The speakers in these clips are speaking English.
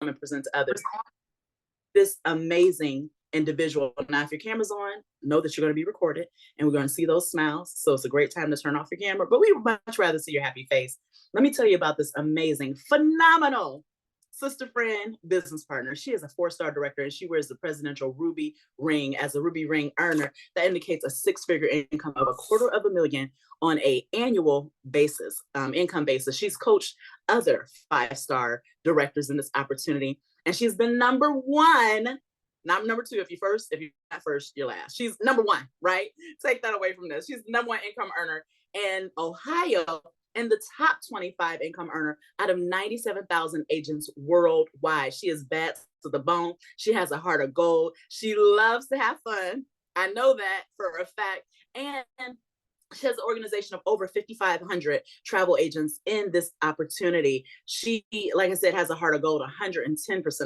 and present to others this amazing individual. Now, if your camera's on, know that you're going to be recorded and we're going to see those smiles. So it's a great time to turn off your camera, but we would much rather see your happy face. Let me tell you about this amazing, phenomenal sister friend, business partner. She is a 4-star director and she wears the presidential Ruby ring as a Ruby ring earner. That indicates a 6-figure income of $250,000 on a annual basis, income basis. She's coached other 5-star directors in this opportunity. And she's been number one, not number two. If you're not first, you're last. She's number one, right? Take that away from this. She's the number one income earner in Ohio and the top 25 income earner out of 97,000 agents worldwide. She is bad to the bone. She has a heart of gold. She loves to have fun. I know that for a fact. And she has an organization of over 5,500 travel agents in this opportunity. She, like I said, has a heart of gold, 110%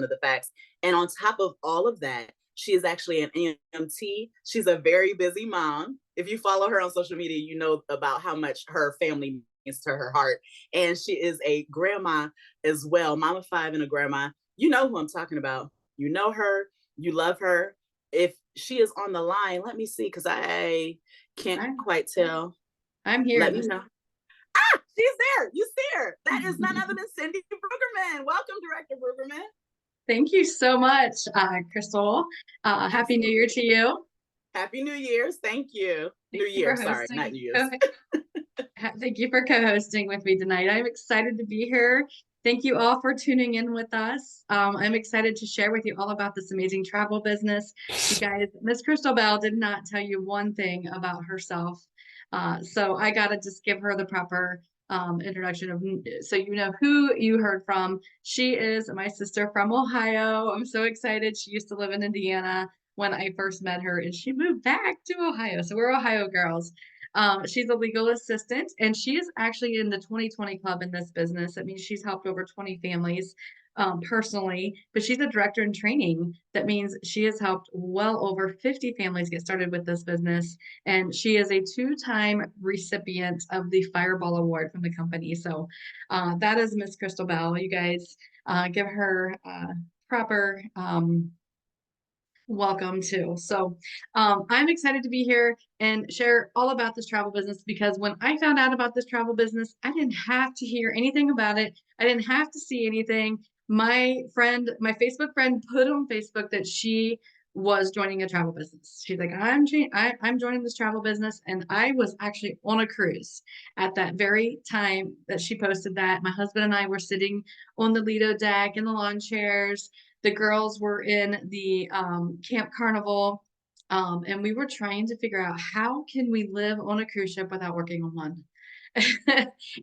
of the facts. And on top of all of that, she is actually an EMT. She's a very busy mom. If you follow her on social media, you know about how much her family means to her heart. And she is a grandma as well, mama 5 and a grandma. You know who I'm talking about. You know her, you love her. If she is on the line, let me see, because I can't quite tell. I'm here. Let me know. Ah, she's there. You see her. That is none other than Cindy Brueggemann. Welcome, Director Brueggemann. Thank you so much, Crystal. Happy New Year to you. Happy New Year's. Thank you. New Year. Sorry, not New Year's. Thank you for co-hosting with me tonight. I'm excited to be here. Thank you all for tuning in with us. I'm excited to share with you all about this amazing travel business. You guys, Miss Crystal Bell did not tell you one thing about herself. So I got to just give her the proper introduction of, so you know who you heard from. She is my sister from Ohio. I'm so excited. She used to live in Indiana when I first met her, and she moved back to Ohio. So we're Ohio girls. She's a legal assistant, and she is actually in the 20/20 club in this business. That means she's helped over 20 families personally, but she's a director in training. That means she has helped well over 50 families get started with this business. And she is a 2-time recipient of the Fireball Award from the company. So that is Miss Crystal Bell. You guys give her proper welcome too. So I'm excited to be here and share all about this travel business, because when I found out about this travel business, I didn't have to hear anything about it. I didn't have to see anything. My Facebook friend put on Facebook that she was joining a travel business. She's like, I'm joining this travel business. And I was actually on a cruise at that very time that she posted that. My husband and I were sitting on the Lido deck in the lawn chairs. The girls were in the Camp Carnival, and we were trying to figure out how can we live on a cruise ship without working on one.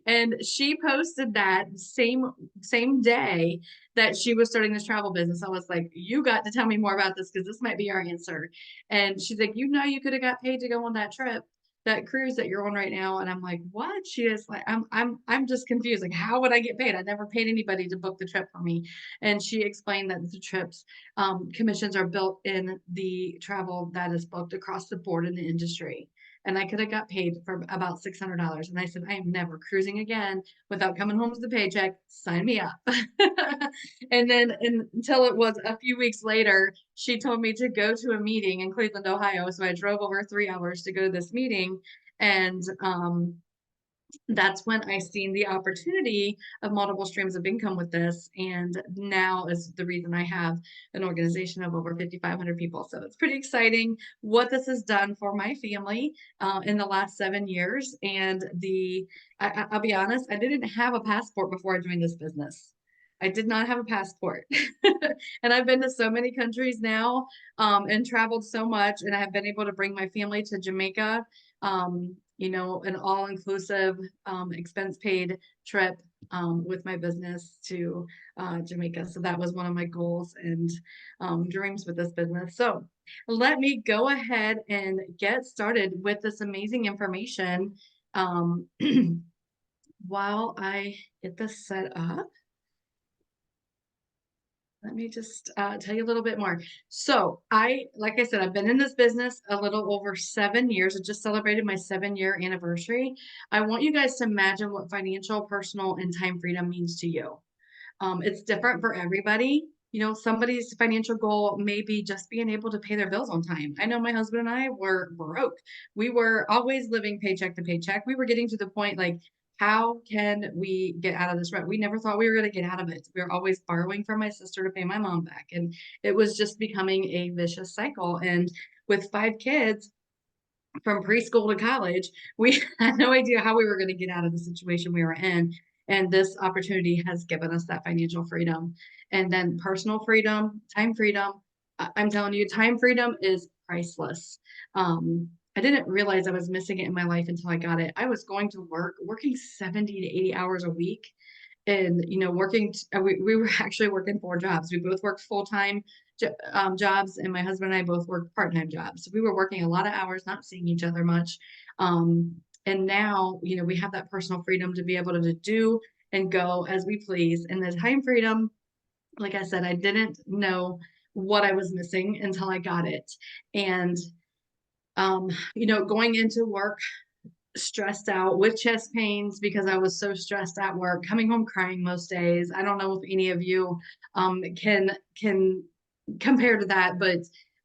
And she posted that same day that she was starting this travel business. I was like, you got to tell me more about this, because this might be our answer. And she's like, you know, you could have got paid to go on that trip, that cruise that you're on right now. And I'm like, what? She is like, I'm just confused. Like, how would I get paid? I never paid anybody to book the trip for me. And she explained that the trips commissions are built in the travel that is booked across the board in the industry. And I could have got paid for about $600. And I said, I am never cruising again without coming home to the paycheck. Sign me up. And then until it was a few weeks later, she told me to go to a meeting in Cleveland, Ohio. So I drove over 3 hours to go to this meeting. And that's when I seen the opportunity of multiple streams of income with this. And now is the reason I have an organization of over 5,500 people. So it's pretty exciting what this has done for my family in the last 7 years. And I'll be honest, I didn't have a passport before I joined this business. I did not have a passport. And I've been to so many countries now and traveled so much. And I have been able to bring my family to Jamaica. You know, an all-inclusive expense paid trip with my business to Jamaica. So that was one of my goals and dreams with this business. So let me go ahead and get started with this amazing information while I get this set up. Let me just tell you a little bit more. So like I said, I've been in this business a little over 7 years. I just celebrated my 7-year anniversary. I want you guys to imagine what financial, personal, and time freedom means to you. It's different for everybody. You know, somebody's financial goal may be just being able to pay their bills on time. I know my husband and I were broke. We were always living paycheck to paycheck. We were getting to the point like, how can we get out of this rut? We never thought we were going to get out of it. We were always borrowing from my sister to pay my mom back. And it was just becoming a vicious cycle. And with 5 kids, from preschool to college, we had no idea how we were going to get out of the situation we were in. And this opportunity has given us that financial freedom. And then personal freedom, time freedom. I'm telling you, time freedom is priceless. I didn't realize I was missing it in my life until I got it. I was going to work, working 70 to 80 hours a week. And, you know, we were actually working 4 jobs. We both worked full-time jobs, and my husband and I both worked part-time jobs. So we were working a lot of hours, not seeing each other much. And now, you know, we have that personal freedom to be able to do and go as we please. And the time freedom, like I said, I didn't know what I was missing until I got it. And, you know, going into work stressed out with chest pains because I was so stressed at work, coming home crying most days. I don't know if any of you can compare to that, but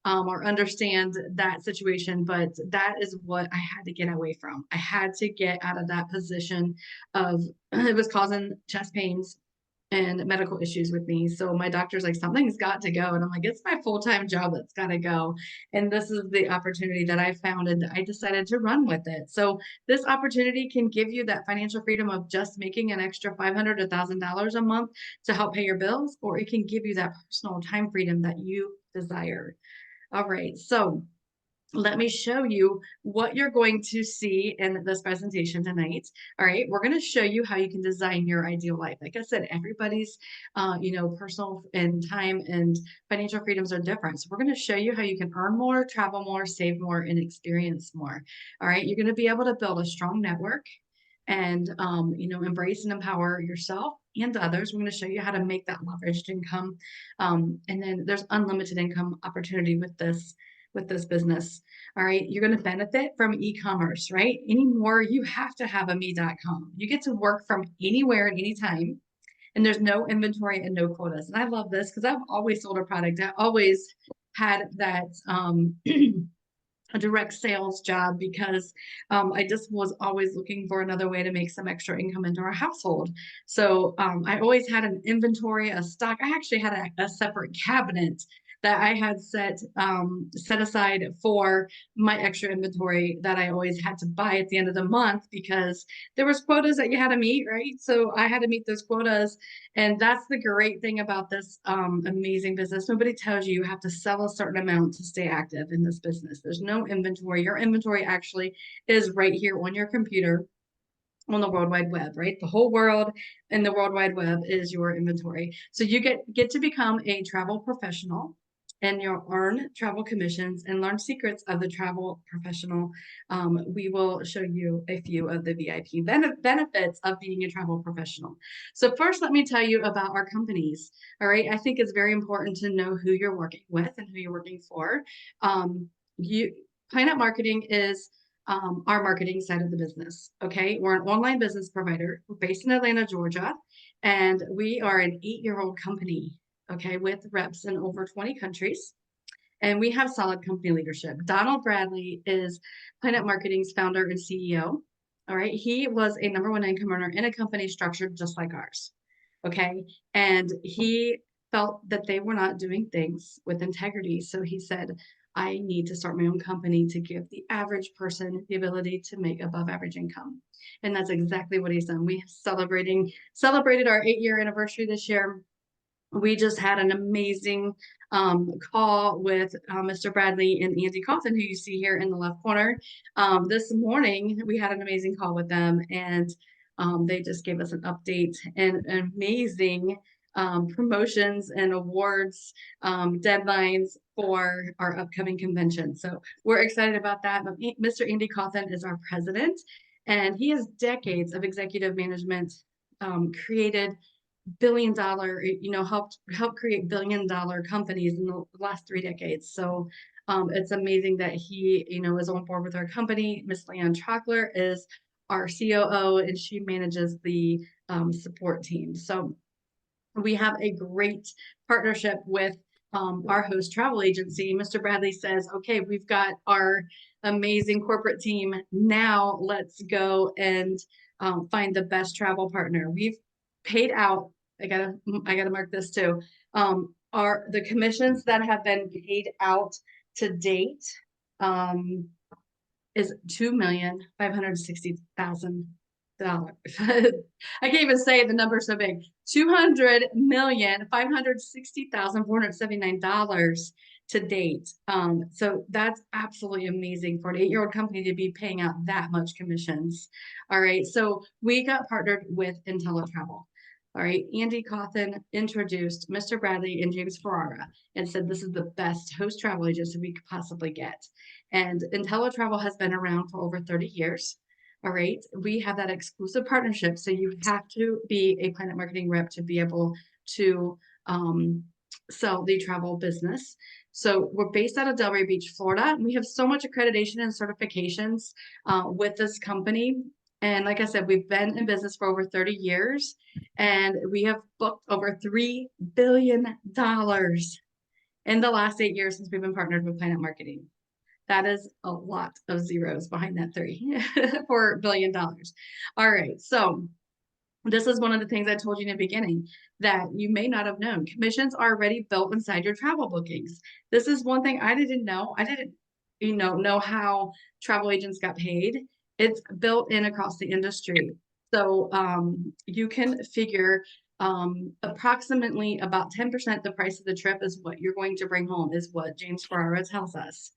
or understand that situation, but that is what I had to get away from. I had to get out of that position of it was causing chest pains and medical issues with me. So my doctor's like, something's got to go. And I'm like, it's my full-time job that's got to go. And this is the opportunity that I found, and I decided to run with it. So this opportunity can give you that financial freedom of just making an extra $500 to $1,000 a month to help pay your bills, or it can give you that personal time freedom that you desire. All right. So let me show you what you're going to see in this presentation tonight. All right, we're going to show you how you can design your ideal life. Like I said, everybody's, you know, personal and time and financial freedoms are different. So we're going to show you how you can earn more, travel more, save more, and experience more. All right, you're going to be able to build a strong network and, you know, embrace and empower yourself and others. We're going to show you how to make that leveraged income. And then there's unlimited income opportunity with this business. All right. You're going to benefit from e-commerce, right? Anymore, you have to have a me.com. You get to work from anywhere at any time. And there's no inventory and no quotas. And I love this because I've always sold a product. I always had that a direct sales job because I just was always looking for another way to make some extra income into our household. So I always had an inventory, a stock. I actually had a separate cabinet that I had set aside for my extra inventory that I always had to buy at the end of the month because there was quotas that you had to meet, right? So I had to meet those quotas. And that's the great thing about this amazing business. Nobody tells you you have to sell a certain amount to stay active in this business. There's no inventory. Your inventory actually is right here on your computer on the World Wide Web, right? The whole world and the World Wide Web is your inventory. So you get to become a travel professional, and you'll earn travel commissions and learn secrets of the travel professional. We will show you a few of the VIP benefits of being a travel professional. So first, let me tell you about our companies. All right, I think it's very important to know who you're working with and who you're working for. Planet Marketing is our marketing side of the business. Okay, we're an online business provider. We're based in Atlanta, Georgia, and we are an 8-year-old company. Okay, with reps in over 20 countries. And we have solid company leadership. Donald Bradley is Planet Marketing's founder and CEO. All right, he was a #1 income earner in a company structured just like ours. Okay, and he felt that they were not doing things with integrity. So he said, I need to start my own company to give the average person the ability to make above average income. And that's exactly what he's done. We celebrated our 8-year anniversary this year. We just had an amazing call with Mr. Bradley and Andy Cawthon, who you see here in the left corner. This morning, we had an amazing call with them, and they just gave us an update and amazing promotions and awards deadlines for our upcoming convention. So we're excited about that. But Mr. Andy Cawthon is our president, and he has decades of executive management, created billion-dollar, you know, helped create billion-dollar companies in the last 3 decades. So it's amazing that he, you know, is on board with our company. Miss Leanne Trockler is our COO, and she manages the support team. So we have a great partnership with our host travel agency. Mr. Bradley says, okay, we've got our amazing corporate team. Now let's go and find the best travel partner. We've paid out, I gotta mark this too. Are the commissions that have been paid out to date is $2,560,000. I can't even say the number so big. $200,560,479 to date. So that's absolutely amazing for an 8-year-old company to be paying out that much commissions. All right, so we got partnered with IntelliTravel. All right, Andy Cawthon introduced Mr. Bradley and James Ferrara and said this is the best host travel agency we could possibly get. And IntelliTravel has been around for over 30 years. All right, we have that exclusive partnership. So you have to be a Planet Marketing rep to be able to sell the travel business. So we're based out of Delray Beach, Florida. We have so much accreditation and certifications with this company. And like I said, we've been in business for over 30 years and we have booked over $3 billion in the last 8 years since we've been partnered with Planet Marketing. That is a lot of zeros behind that three, $4 billion. All right, so this is one of the things I told you in the beginning that you may not have known. Commissions are already built inside your travel bookings. This is one thing I didn't know. I didn't, know how travel agents got paid. It's built in across the industry. So you can figure approximately about 10% the price of the trip is what you're going to bring home, is what James Ferrara tells us.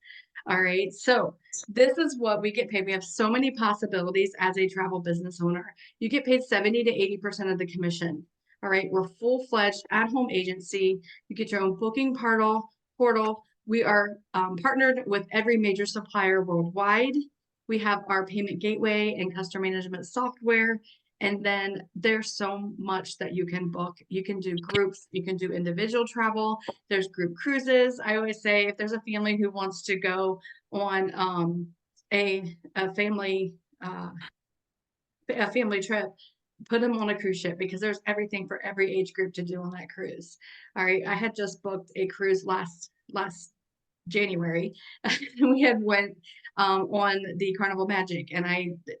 All right, so this is what we get paid. We have so many possibilities as a travel business owner. You get paid 70 to 80% of the commission. All right, we're full-fledged at-home agency. You get your own booking portal. We are partnered with every major supplier worldwide. We have our payment gateway and customer management software. And then there's so much that you can book. You can do groups, you can do individual travel. There's group cruises. I always say if there's a family who wants to go on a family trip, put them on a cruise ship because there's everything for every age group to do on that cruise. All right, I had just booked a cruise last January. We had went on the Carnival Magic, and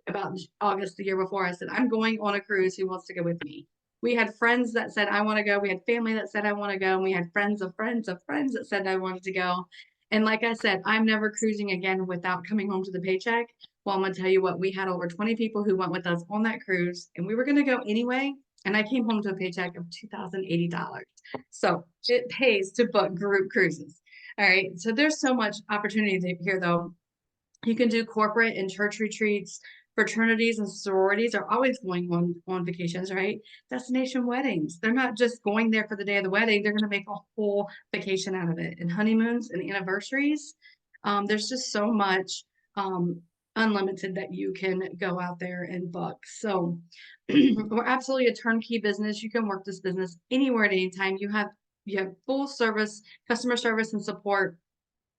about August the year before, I said, I'm going on a cruise. Who wants to go with me? We had friends that said, I want to go. We had family that said, I want to go. And we had friends of friends of friends that said, I wanted to go. And like I said, I'm never cruising again without coming home to the paycheck. Well, I'm going to tell you what, we had over 20 people who went with us on that cruise, and we were going to go anyway. And I came home to a paycheck of $2,080. So it pays to book group cruises. All right, so there's so much opportunity here, though. You can do corporate and church retreats. Fraternities and sororities are always going on vacations, right? Destination weddings. They're not just going there for the day of the wedding. They're going to make a whole vacation out of it. And honeymoons and anniversaries. There's just so much unlimited that you can go out there and book. So we're absolutely a turnkey business. You can work this business anywhere at any time. You have full service, customer service and support.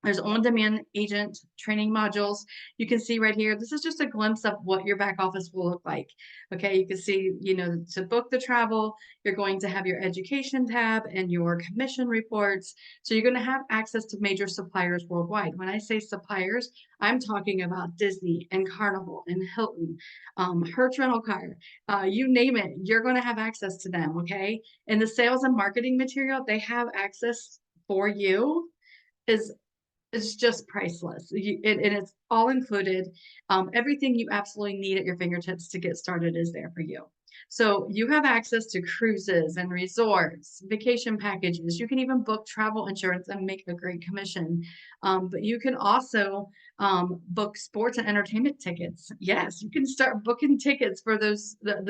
There's on-demand agent training modules. You can see right here, this is just a glimpse of what your back office will look like. Okay, you can see, to book the travel, you're going to have your education tab and your commission reports. So you're going to have access to major suppliers worldwide. When I say suppliers, I'm talking about Disney and Carnival and Hilton, Hertz Rental Car, you name it, you're going to have access to them, okay? And the sales and marketing material they have access for you is it's just priceless. And it's all included. Everything you absolutely need at your fingertips to get started is there for you. So you have access to cruises and resorts, vacation packages. You can even book travel insurance and make a great commission. But you can also book sports and entertainment tickets. Yes, you can start booking tickets for the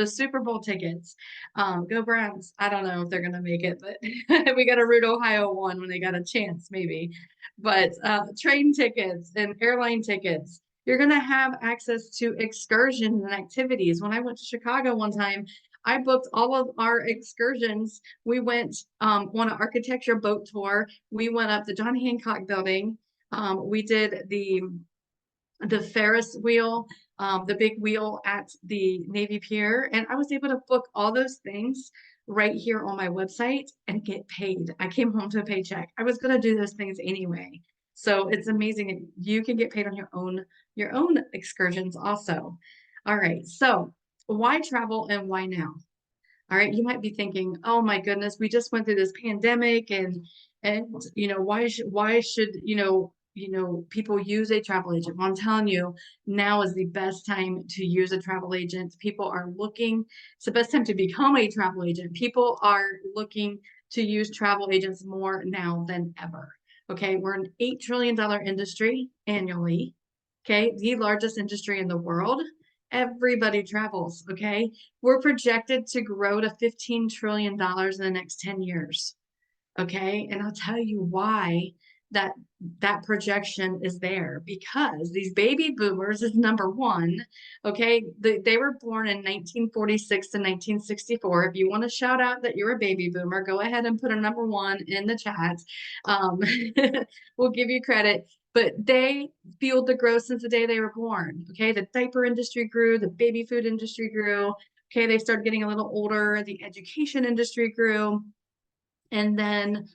Super Bowl tickets. Go Browns. I don't know if they're going to make it, but we got to root Ohio one when they got a chance, maybe. But train tickets and airline tickets. You're going to have access to excursions and activities. When I went to Chicago one time, I booked all of our excursions. We went on an architecture boat tour. We went up the John Hancock building. We did the Ferris wheel, the big wheel at the Navy Pier. And I was able to book all those things right here on my website and get paid. I came home to a paycheck. I was going to do those things anyway. So it's amazing. You can get paid on your own excursions also. All right. So why travel and why now? All right. You might be thinking, oh my goodness, we just went through this pandemic and why should people use a travel agent? Well, I'm telling you, now is the best time to use a travel agent. People are looking, it's the best time to become a travel agent. People are looking to use travel agents more now than ever. Okay, we're an $8 trillion industry annually. Okay, the largest industry in the world. Everybody travels. Okay, we're projected to grow to $15 trillion in the next 10 years. Okay. And I'll tell you why that that projection is there, because these baby boomers is number one. Okay. They were born in 1946 to 1964. If you want to shout out that you're a baby boomer, go ahead and put a number one in the chat. Um, we'll give you credit. But they fueled the growth since the day they were born. Okay. The diaper industry grew, the baby food industry grew. Okay. They started getting a little older, the education industry grew. And then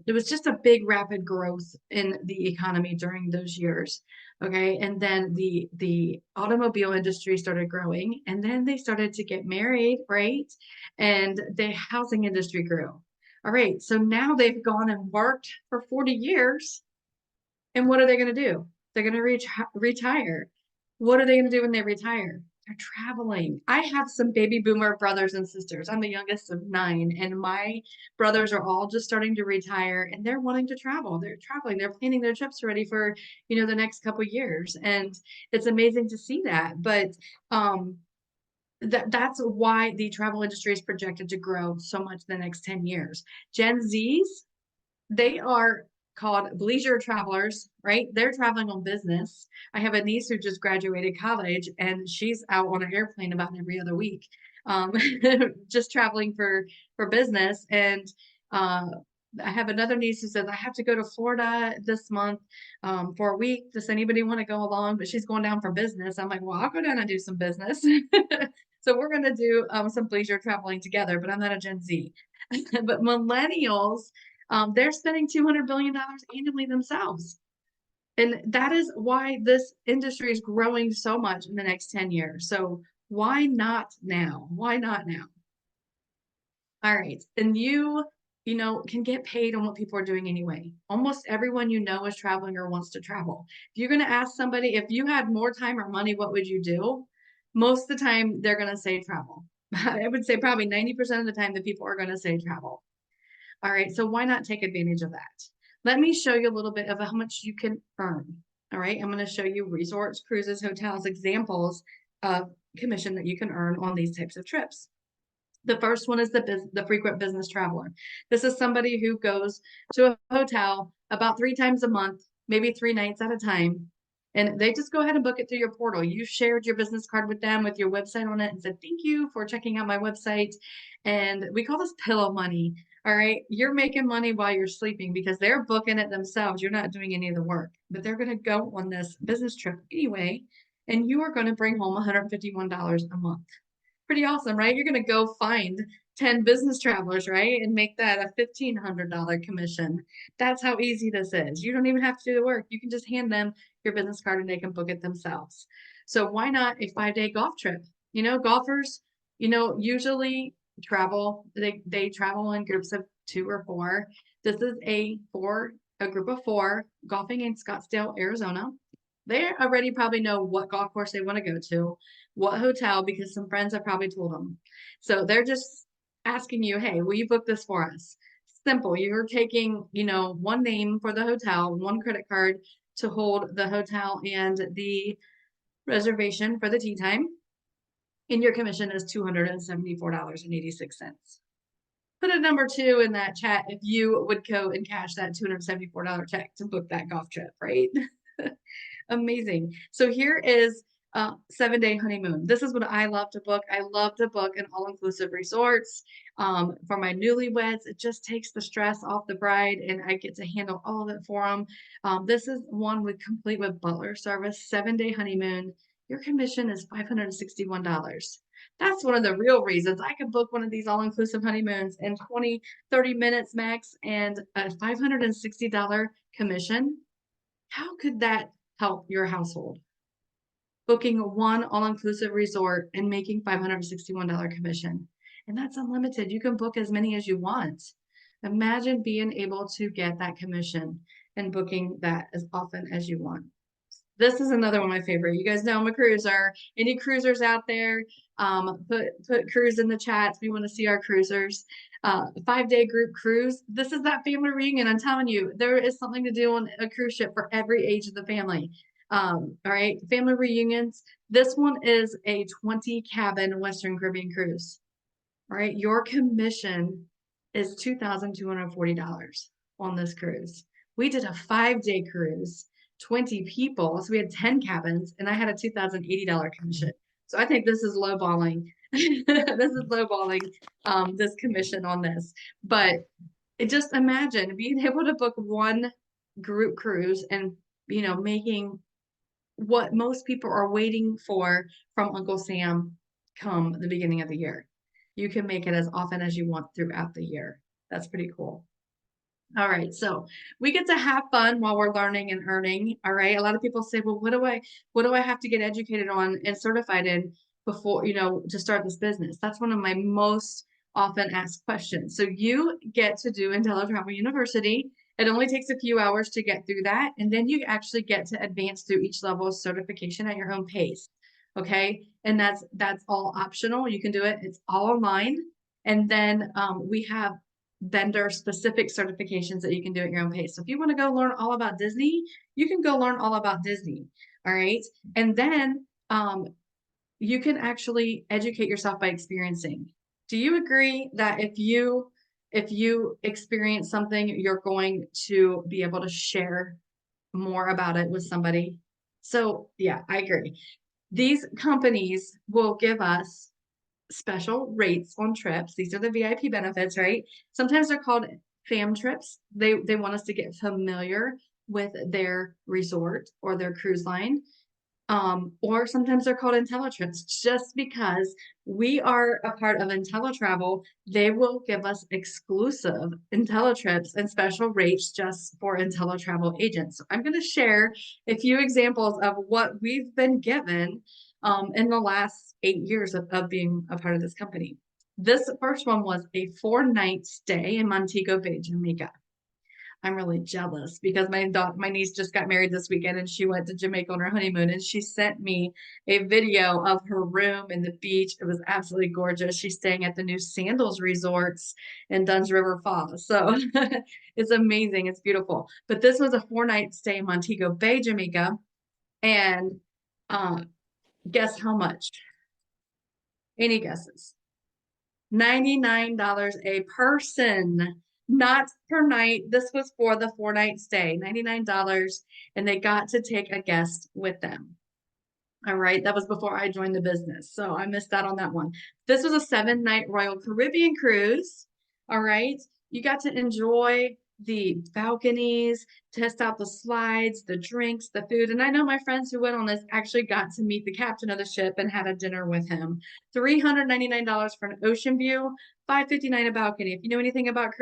it was just a big rapid growth in the economy during those years. Okay. And then the automobile industry started growing, and then they started to get married, right? And the housing industry grew. All right. So now they've gone and worked for 40 years. And what are they going to do? They're going to retire. What are they going to do when they retire? They're traveling. I have some baby boomer brothers and sisters. I'm the youngest of 9, and my brothers are all just starting to retire, and they're wanting to travel. They're traveling. They're planning their trips already for, the next couple years, and it's amazing to see that. But that's why the travel industry is projected to grow so much in the next 10 years. Gen Zs, they are called leisure travelers, right? They're traveling on business. I have a niece who just graduated college, and she's out on an airplane about every other week, um, just traveling for business. And I have another niece who says, I have to go to Florida this month for a week. Does anybody want to go along? But she's going down for business. I'm like, well, I'll go down and do some business. So we're going to do some leisure traveling together, but I'm not a Gen Z. But millennials, they're spending $200 billion annually themselves. And that is why this industry is growing so much in the next 10 years. So why not now? Why not now? All right. And can get paid on what people are doing anyway. Almost everyone is traveling or wants to travel. If you're going to ask somebody, if you had more time or money, what would you do? Most of the time, they're going to say travel. I would say probably 90% of the time, the people are going to say travel. All right, so why not take advantage of that? Let me show you a little bit of how much you can earn. All right, I'm going to show you resorts, cruises, hotels, examples of commission that you can earn on these types of trips. The first one is the frequent business traveler. This is somebody who goes to a hotel about 3 times a month, maybe 3 nights at a time, and they just go ahead and book it through your portal. You shared your business card with them with your website on it and said, thank you for checking out my website. And we call this pillow money. All right. You're making money while you're sleeping because they're booking it themselves. You're not doing any of the work, but they're going to go on this business trip anyway. And you are going to bring home $151 a month. Pretty awesome, right? You're going to go find 10 business travelers, right? And make that a $1,500 commission. That's how easy this is. You don't even have to do the work. You can just hand them your business card and they can book it themselves. So why not a 5-day golf trip? Golfers, usually travel, they travel in groups of 2 or 4. This is a group of 4 golfing in Scottsdale, Arizona. They already probably know what golf course they want to go to, what hotel, because some friends have probably told them. So they're just asking you, hey, will you book this for us? Simple. You're taking, one name for the hotel, one credit card to hold the hotel and the reservation for the tea time. And your commission is $274.86. Put a number 2 in that chat if you would go and cash that $274 check to book that golf trip, right? Amazing. So here is 7-day honeymoon. This is what I love to book. I love to book an all-inclusive resorts for my newlyweds. It just takes the stress off the bride, and I get to handle all of it for them. This is one complete with butler service, 7-day honeymoon. Your commission is $561. That's one of the real reasons I could book one of these all-inclusive honeymoons in 20, 30 minutes max and a $560 commission. How could that help your household? Booking one all-inclusive resort and making $561 commission. And that's unlimited. You can book as many as you want. Imagine being able to get that commission and booking that as often as you want. This is another one of my favorite. You guys know I'm a cruiser. Any cruisers out there, put cruise in the chat. We want to see our cruisers. 5-day group cruise. This is that family reunion. I'm telling you, there is something to do on a cruise ship for every age of the family. All right, family reunions. This one is a 20 cabin Western Caribbean cruise. All right, your commission is $2,240 on this cruise. We did a 5-day cruise, 20 people. So we had 10 cabins and I had a $2,080 commission. So I think this is lowballing. This is lowballing this commission on this. But just imagine being able to book one group cruise and, you know, making what most people are waiting for from Uncle Sam come the beginning of the year. You can make it as often as you want throughout the year. That's pretty cool. All right, so we get to have fun while we're learning and earning. All right, a lot of people say, well, what do I have to get educated on and certified in before, you know, to start this business? That's one of my most often asked questions. So you get to do IntelliTravel University. It only takes a few hours to get through that, and then you actually get to advance through each level of certification at your own pace. Okay, and that's all optional. You can do it. It's all online, and then we have vendor specific certifications that you can do at your own pace. So if you want to go learn all about Disney, you can go learn all about Disney. All right. And then you can actually educate yourself by experiencing. Do you agree that if you experience something, you're going to be able to share more about it with somebody? So yeah, I agree. These companies will give us special rates on trips. These are the VIP benefits, right? Sometimes they're called fam trips. They want us to get familiar with their resort or their cruise line. Or sometimes they're called IntelliTrips. Just because we are a part of IntelliTravel, they will give us exclusive IntelliTrips and special rates just for IntelliTravel agents. So I'm going to share a few examples of what we've been given in the last 8 years of being a part of this company. This first one was a 4-night stay in Montego Bay, Jamaica. I'm really jealous because my niece just got married this weekend and she went to Jamaica on her honeymoon and she sent me a video of her room and the beach. It was absolutely gorgeous. She's staying at the new Sandals Resorts in Dunn's River Falls. So it's amazing. It's beautiful. But this was a 4-night stay in Montego Bay, Jamaica. And guess how much? Any guesses? $99 a person. Not per night. This was for the 4-night stay, $99, and they got to take a guest with them. All right, that was before I joined the business, so I missed out on that one. This was a 7-night Royal Caribbean cruise. All right, you got to enjoy the balconies, test out the slides, the drinks, the food. And I know my friends who went on this actually got to meet the captain of the ship and had a dinner with him. $399 for an ocean view, $559 a balcony. If you know anything about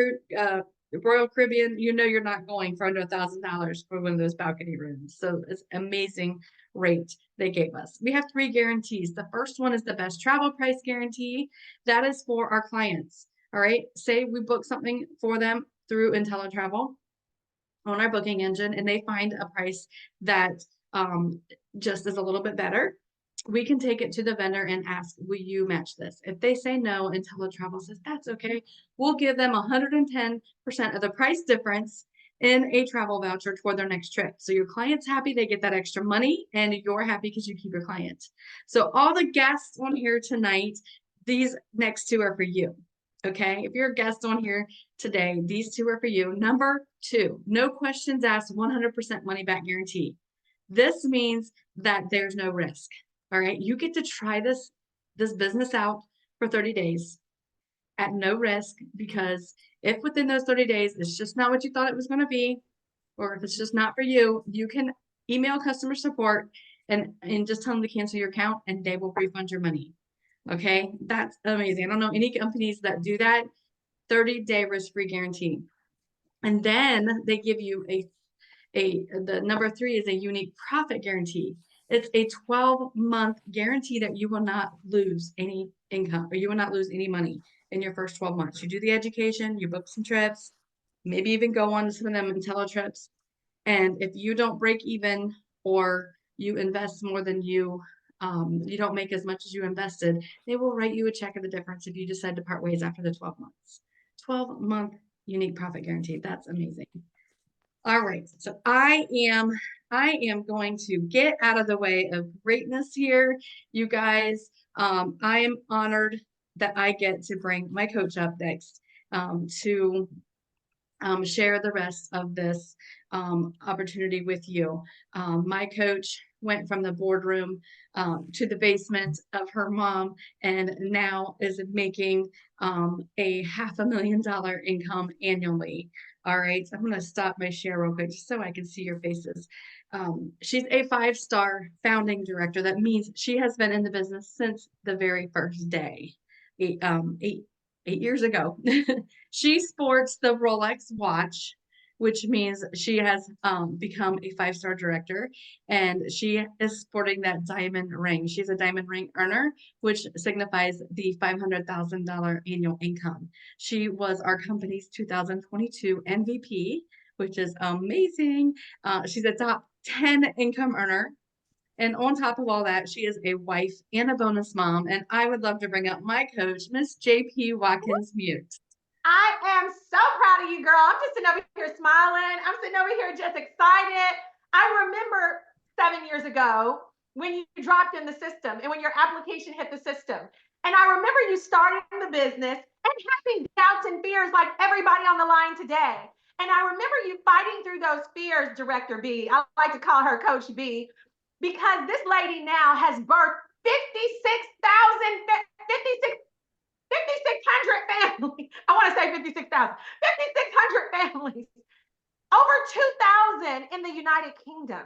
Royal Caribbean, you know you're not going for under $1,000 for one of those balcony rooms. So it's amazing rate they gave us. We have 3 guarantees. The first one is the best travel price guarantee. That is for our clients. All right. Say we book something for them through IntelliTravel on our booking engine and they find a price that just is a little bit better. We can take it to the vendor and ask, will you match this? If they say no, IntelliTravel says, that's okay. We'll give them 110% of the price difference in a travel voucher toward their next trip. So your client's happy, they get that extra money, and you're happy because you keep your client. So all the guests on here tonight, these next 2 are for you. Okay, if you're a guest on here today, these 2 are for you. Number 2, no questions asked, 100% money back guarantee. This means that there's no risk. All right, you get to try this business out for 30 days at no risk, because if within those 30 days it's just not what you thought it was going to be, or if it's just not for you, you can email customer support and just tell them to cancel your account and they will refund your money. Okay, that's amazing. I don't know any companies that do that. 30-day risk-free guarantee. And then they give you the number 3 is a unique profit guarantee. It's a 12-month guarantee that you will not lose any income or you will not lose any money in your first 12 months. You do the education, you book some trips, maybe even go on some of them IntelliTrips. And if you don't break even or you invest more than you don't make as much as you invested, they will write you a check of the difference if you decide to part ways after the 12 months. 12-month unique profit guarantee. That's amazing. All right, so I am going to get out of the way of greatness here, you guys. I am honored that I get to bring my coach up next to share the rest of this opportunity with you. My coach went from the boardroom to the basement of her mom and now is making a $500,000 income annually. All right, so I'm going to stop my share real quick just so I can see your faces. She's a 5-star founding director. That means she has been in the business since the very first day, 8 years ago. She sports the Rolex watch, which means she has become a 5-star director, and she is sporting that diamond ring. She's a diamond ring earner, which signifies the $500,000 annual income. She was our company's 2022 MVP, which is amazing. She's a top 10 income earner. And on top of all that, she is a wife and a bonus mom. And I would love to bring up my coach, Miss JP Watkins Mute. I am so proud of you, girl. I'm just sitting over here smiling. I'm sitting over here just excited. I remember 7 years ago when you dropped in the system and when your application hit the system. And I remember you starting the business and having doubts and fears like everybody on the line today. And I remember you fighting through those fears, Director B. I like to call her Coach B, because this lady now has birthed 5,600 families. I want to say 56,000. 5,600 families. Over 2,000 in the United Kingdom.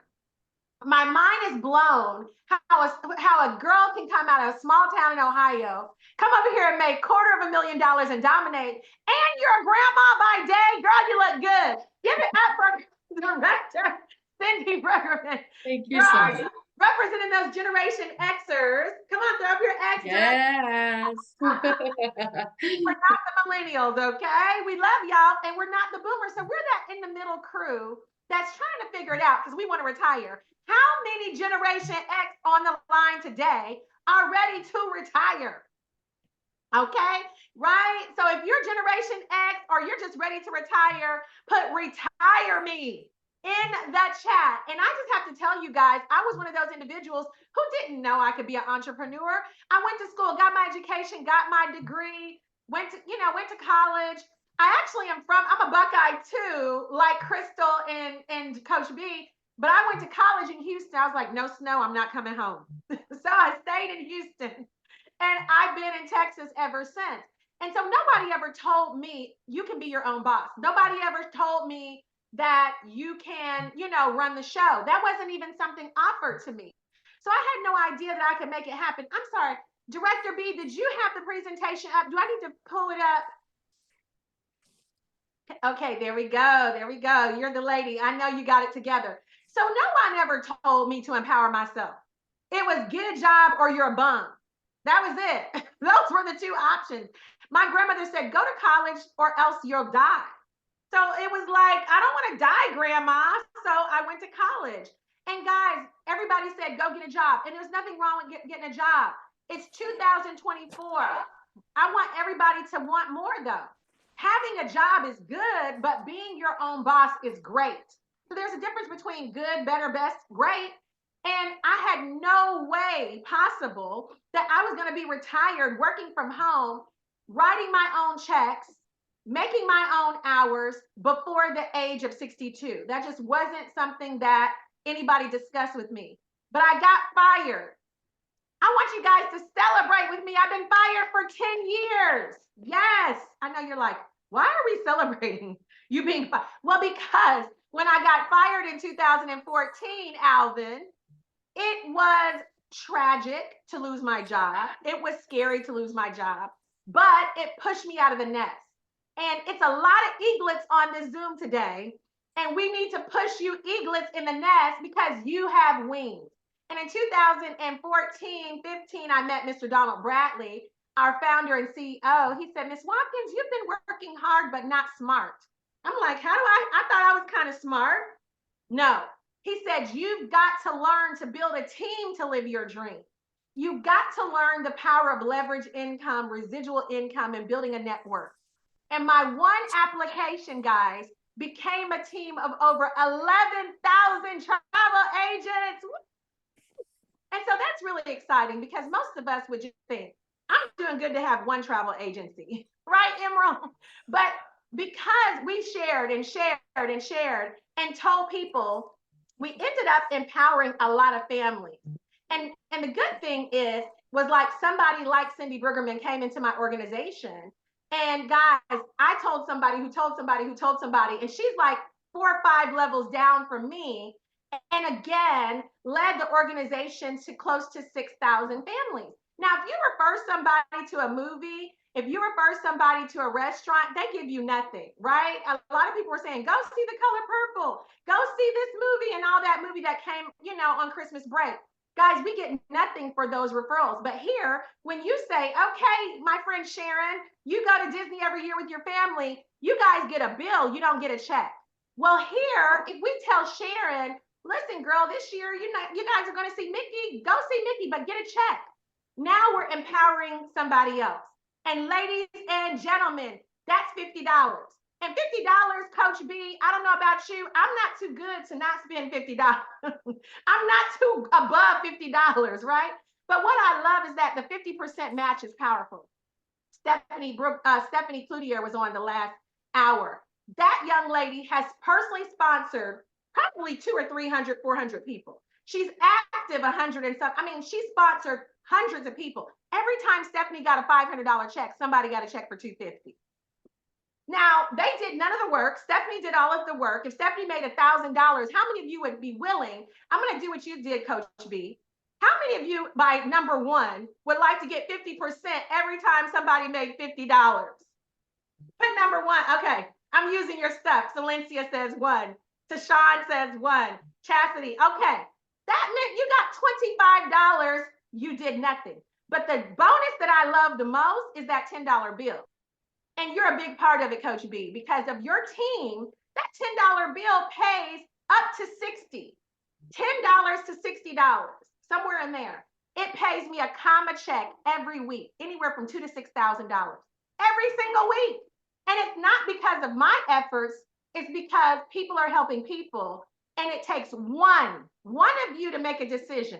My mind is blown how a girl can come out of a small town in Ohio, come over here and make $250,000 and dominate, and you're a grandma by day. Girl, you look good. Give it up for Director Cindy Bruggerman. Thank you so much. Representing those Generation Xers. Come on, throw up your X. Yes. We're not the millennials, okay? We love y'all, and we're not the boomers. So we're that in the middle crew that's trying to figure it out because we want to retire. How many Generation X on the line today are ready to retire? Okay, right? So if you're Generation X or you're just ready to retire, put retire me in the chat. And I just have to tell you guys, I was one of those individuals who didn't know I could be an entrepreneur. I went to school, got my education, got my degree, went to college. I'm a Buckeye too, like Crystal and Coach B, but I went to college in Houston. I was like, no snow, I'm not coming home. So I stayed in Houston and I've been in Texas ever since. And so nobody ever told me you can be your own boss. Nobody ever told me that you can, run the show. That wasn't even something offered to me. So I had no idea that I could make it happen. I'm sorry, Director B, did you have the presentation up? Do I need to pull it up? Okay, there we go. There we go. You're the lady. I know you got it together. So no one ever told me to empower myself. It was get a job or you're a bum. That was it. Those were the two options. My grandmother said, go to college or else you'll die. So it was like, I don't want to die, Grandma. So I went to college. And guys, everybody said, go get a job. And there's nothing wrong with getting a job. It's 2024. I want everybody to want more, though. Having a job is good, but being your own boss is great. So there's a difference between good, better, best, great. And I had no way possible that I was going to be retired, working from home, writing my own checks, making my own hours before the age of 62. That just wasn't something that anybody discussed with me. But I got fired. I want you guys to celebrate with me. I've been fired for 10 years. Yes. I know you're like, why are we celebrating you being fired? Well, because when I got fired in 2014, Alvin, it was tragic to lose my job. It was scary to lose my job, but it pushed me out of the nest. And it's a lot of eaglets on this Zoom today. And we need to push you eaglets in the nest because you have wings. And in 2014, 15, I met Mr. Donald Bradley, our founder and CEO. He said, Miss Watkins, you've been working hard, but not smart. I'm like, how do I thought I was kind of smart. No, he said, you've got to learn to build a team to live your dream. You've got to learn the power of leverage income, residual income, and building a network. And my one application, guys, became a team of over 11,000 travel agents. And so that's really exciting because most of us would just think, I'm doing good to have one travel agency, right, Emerald? But because we shared and shared and shared and told people, we ended up empowering a lot of families. And the good thing was like somebody like Cindy Brueggemann came into my organization. And guys, I told somebody who told somebody who told somebody, and she's like 4 or 5 levels down from me. And again, led the organization to close to 6,000 families. Now, if you refer somebody to a movie, if you refer somebody to a restaurant, they give you nothing, right? A lot of people were saying, go see The Color Purple, go see this movie and all that movie that came, on Christmas break. Guys, we get nothing for those referrals. But here, when you say, okay, my friend Sharon, you go to Disney every year with your family, you guys get a bill, you don't get a check. Well, here, if we tell Sharon, listen, girl, this year, you guys are going to see Mickey, go see Mickey, but get a check. Now we're empowering somebody else. And ladies and gentlemen, that's $50. And $50, Coach B, I don't know about you, I'm not too good to not spend $50. I'm not too above $50, right? But what I love is that the 50% match is powerful. Stephanie Cloutier was on the last hour. That young lady has personally sponsored probably 200 or 300, 400 people. She's active 100 and some. She sponsored hundreds of people. Every time Stephanie got a $500 check, somebody got a check for $250. Now, they did none of the work. Stephanie did all of the work. If Stephanie made $1,000, how many of you would be willing? I'm going to do what you did, Coach B. How many of you, by number 1, would like to get 50% every time somebody made $50? Put number 1. Okay, I'm using your stuff. Valencia says 1. Tashawn says 1. Chastity. Okay, that meant you got $25. You did nothing. But the bonus that I love the most is that $10 bill. And you're a big part of it, Coach B, because of your team, that $10 bill pays up to $60. $10 to $60, somewhere in there. It pays me a comma check every week, anywhere from $2,000 to $6,000 every single week. And it's not because of my efforts, it's because people are helping people. And it takes one of you to make a decision.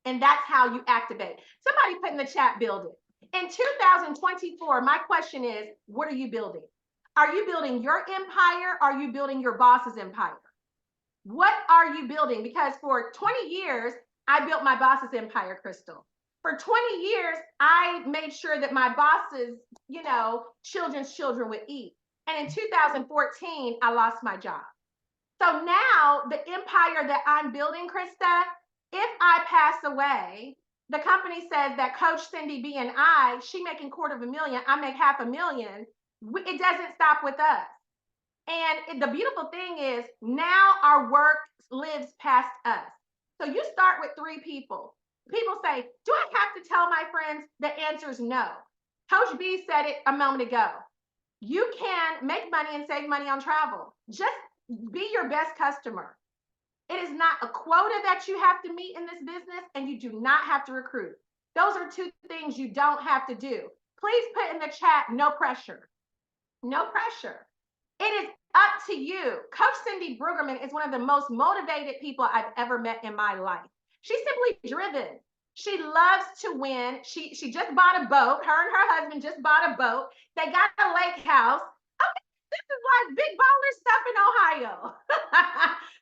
And that's how you activate. Somebody put in the chat, build it. In 2024, my question is, what are you building? Are you building your empire? Are you building your boss's empire? What are you building? Because for 20 years, I built my boss's empire, Crystal. For 20 years, I made sure that my boss's, children's children would eat. And in 2014, I lost my job. So now the empire that I'm building, Krista, if I pass away, the company says that Coach Cindy B and she making $250,000, I make $500,000. It doesn't stop with us. And the beautiful thing is now our work lives past us. So you start with 3 people. People say, do I have to tell my friends? The answer is no. Coach B said it a moment ago. You can make money and save money on travel. Just be your best customer. It is not a quota that you have to meet in this business, and you do not have to recruit. Those are 2 things you don't have to do. Please put in the chat, no pressure. No pressure. It is up to you. Coach Cindy Brueggemann is one of the most motivated people I've ever met in my life. She's simply driven. She loves to win. She just bought a boat. Her and her husband just bought a boat. They got a lake house. This is like big baller stuff in Ohio.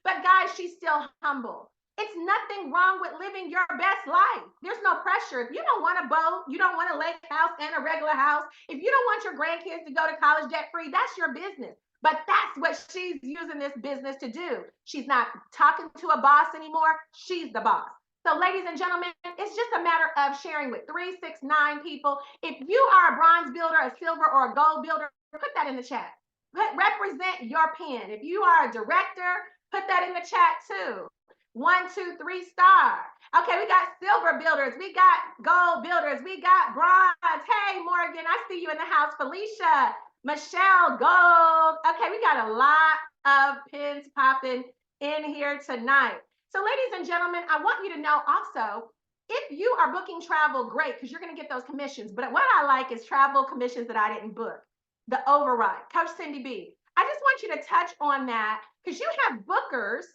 But guys, she's still humble. It's nothing wrong with living your best life. There's no pressure. If you don't want a boat, you don't want a lake house and a regular house, if you don't want your grandkids to go to college debt free, that's your business. But that's what she's using this business to do. She's not talking to a boss anymore. She's the boss. So, ladies and gentlemen, it's just a matter of sharing with 3, 6, 9 people. If you are a bronze builder, a silver, or a gold builder, put that in the chat. Represent your pen. If you are a director, put that in the chat too. 1, 2, 3 star. Okay, we got silver builders, we got gold builders, we got bronze. Hey, Morgan, I see you in the house. Felicia, Michelle, gold. Okay, we got a lot of pins popping in here tonight. So, ladies and gentlemen, I want you to know also, if you are booking travel, great, because you're going to get those commissions. But what I like is travel commissions that I didn't book, the override. Coach Cindy B, I just want you to touch on that, because you have bookers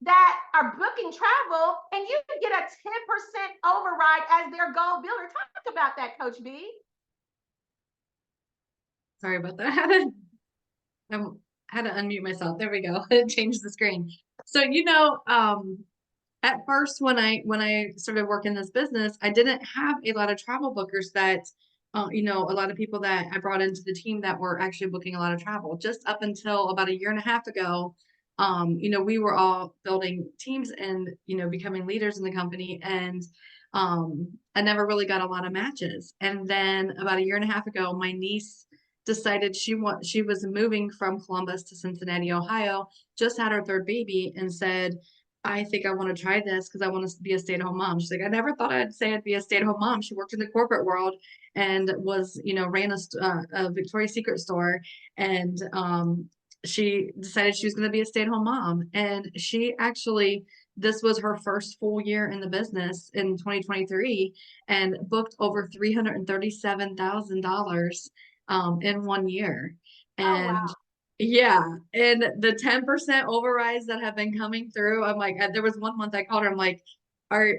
that are booking travel and you can get a 10% override as their gold builder. Talk about that, Coach B. Sorry about that. I had to unmute myself. There we go. Change the screen. So, at first when I started working this business, I didn't have a lot of travel bookers that, a lot of people that I brought into the team that were actually booking a lot of travel. Just up until about a year and a half ago, we were all building teams and, becoming leaders in the company. And I never really got a lot of matches. And then about a year and a half ago, my niece decided she was moving from Columbus to Cincinnati, Ohio, just had her third baby, and said, I think I want to try this because I want to be a stay-at-home mom. She's like, I never thought I'd say I'd be a stay-at-home mom. She worked in the corporate world and was, ran a Victoria's Secret store. And she decided she was going to be a stay-at-home mom. And she actually, this was her first full year in the business in 2023, and booked over $337,000 in 1 year. Oh, wow. And yeah, and the 10% overrides that have been coming through, I'm like, there was 1 month I called her, I'm like, are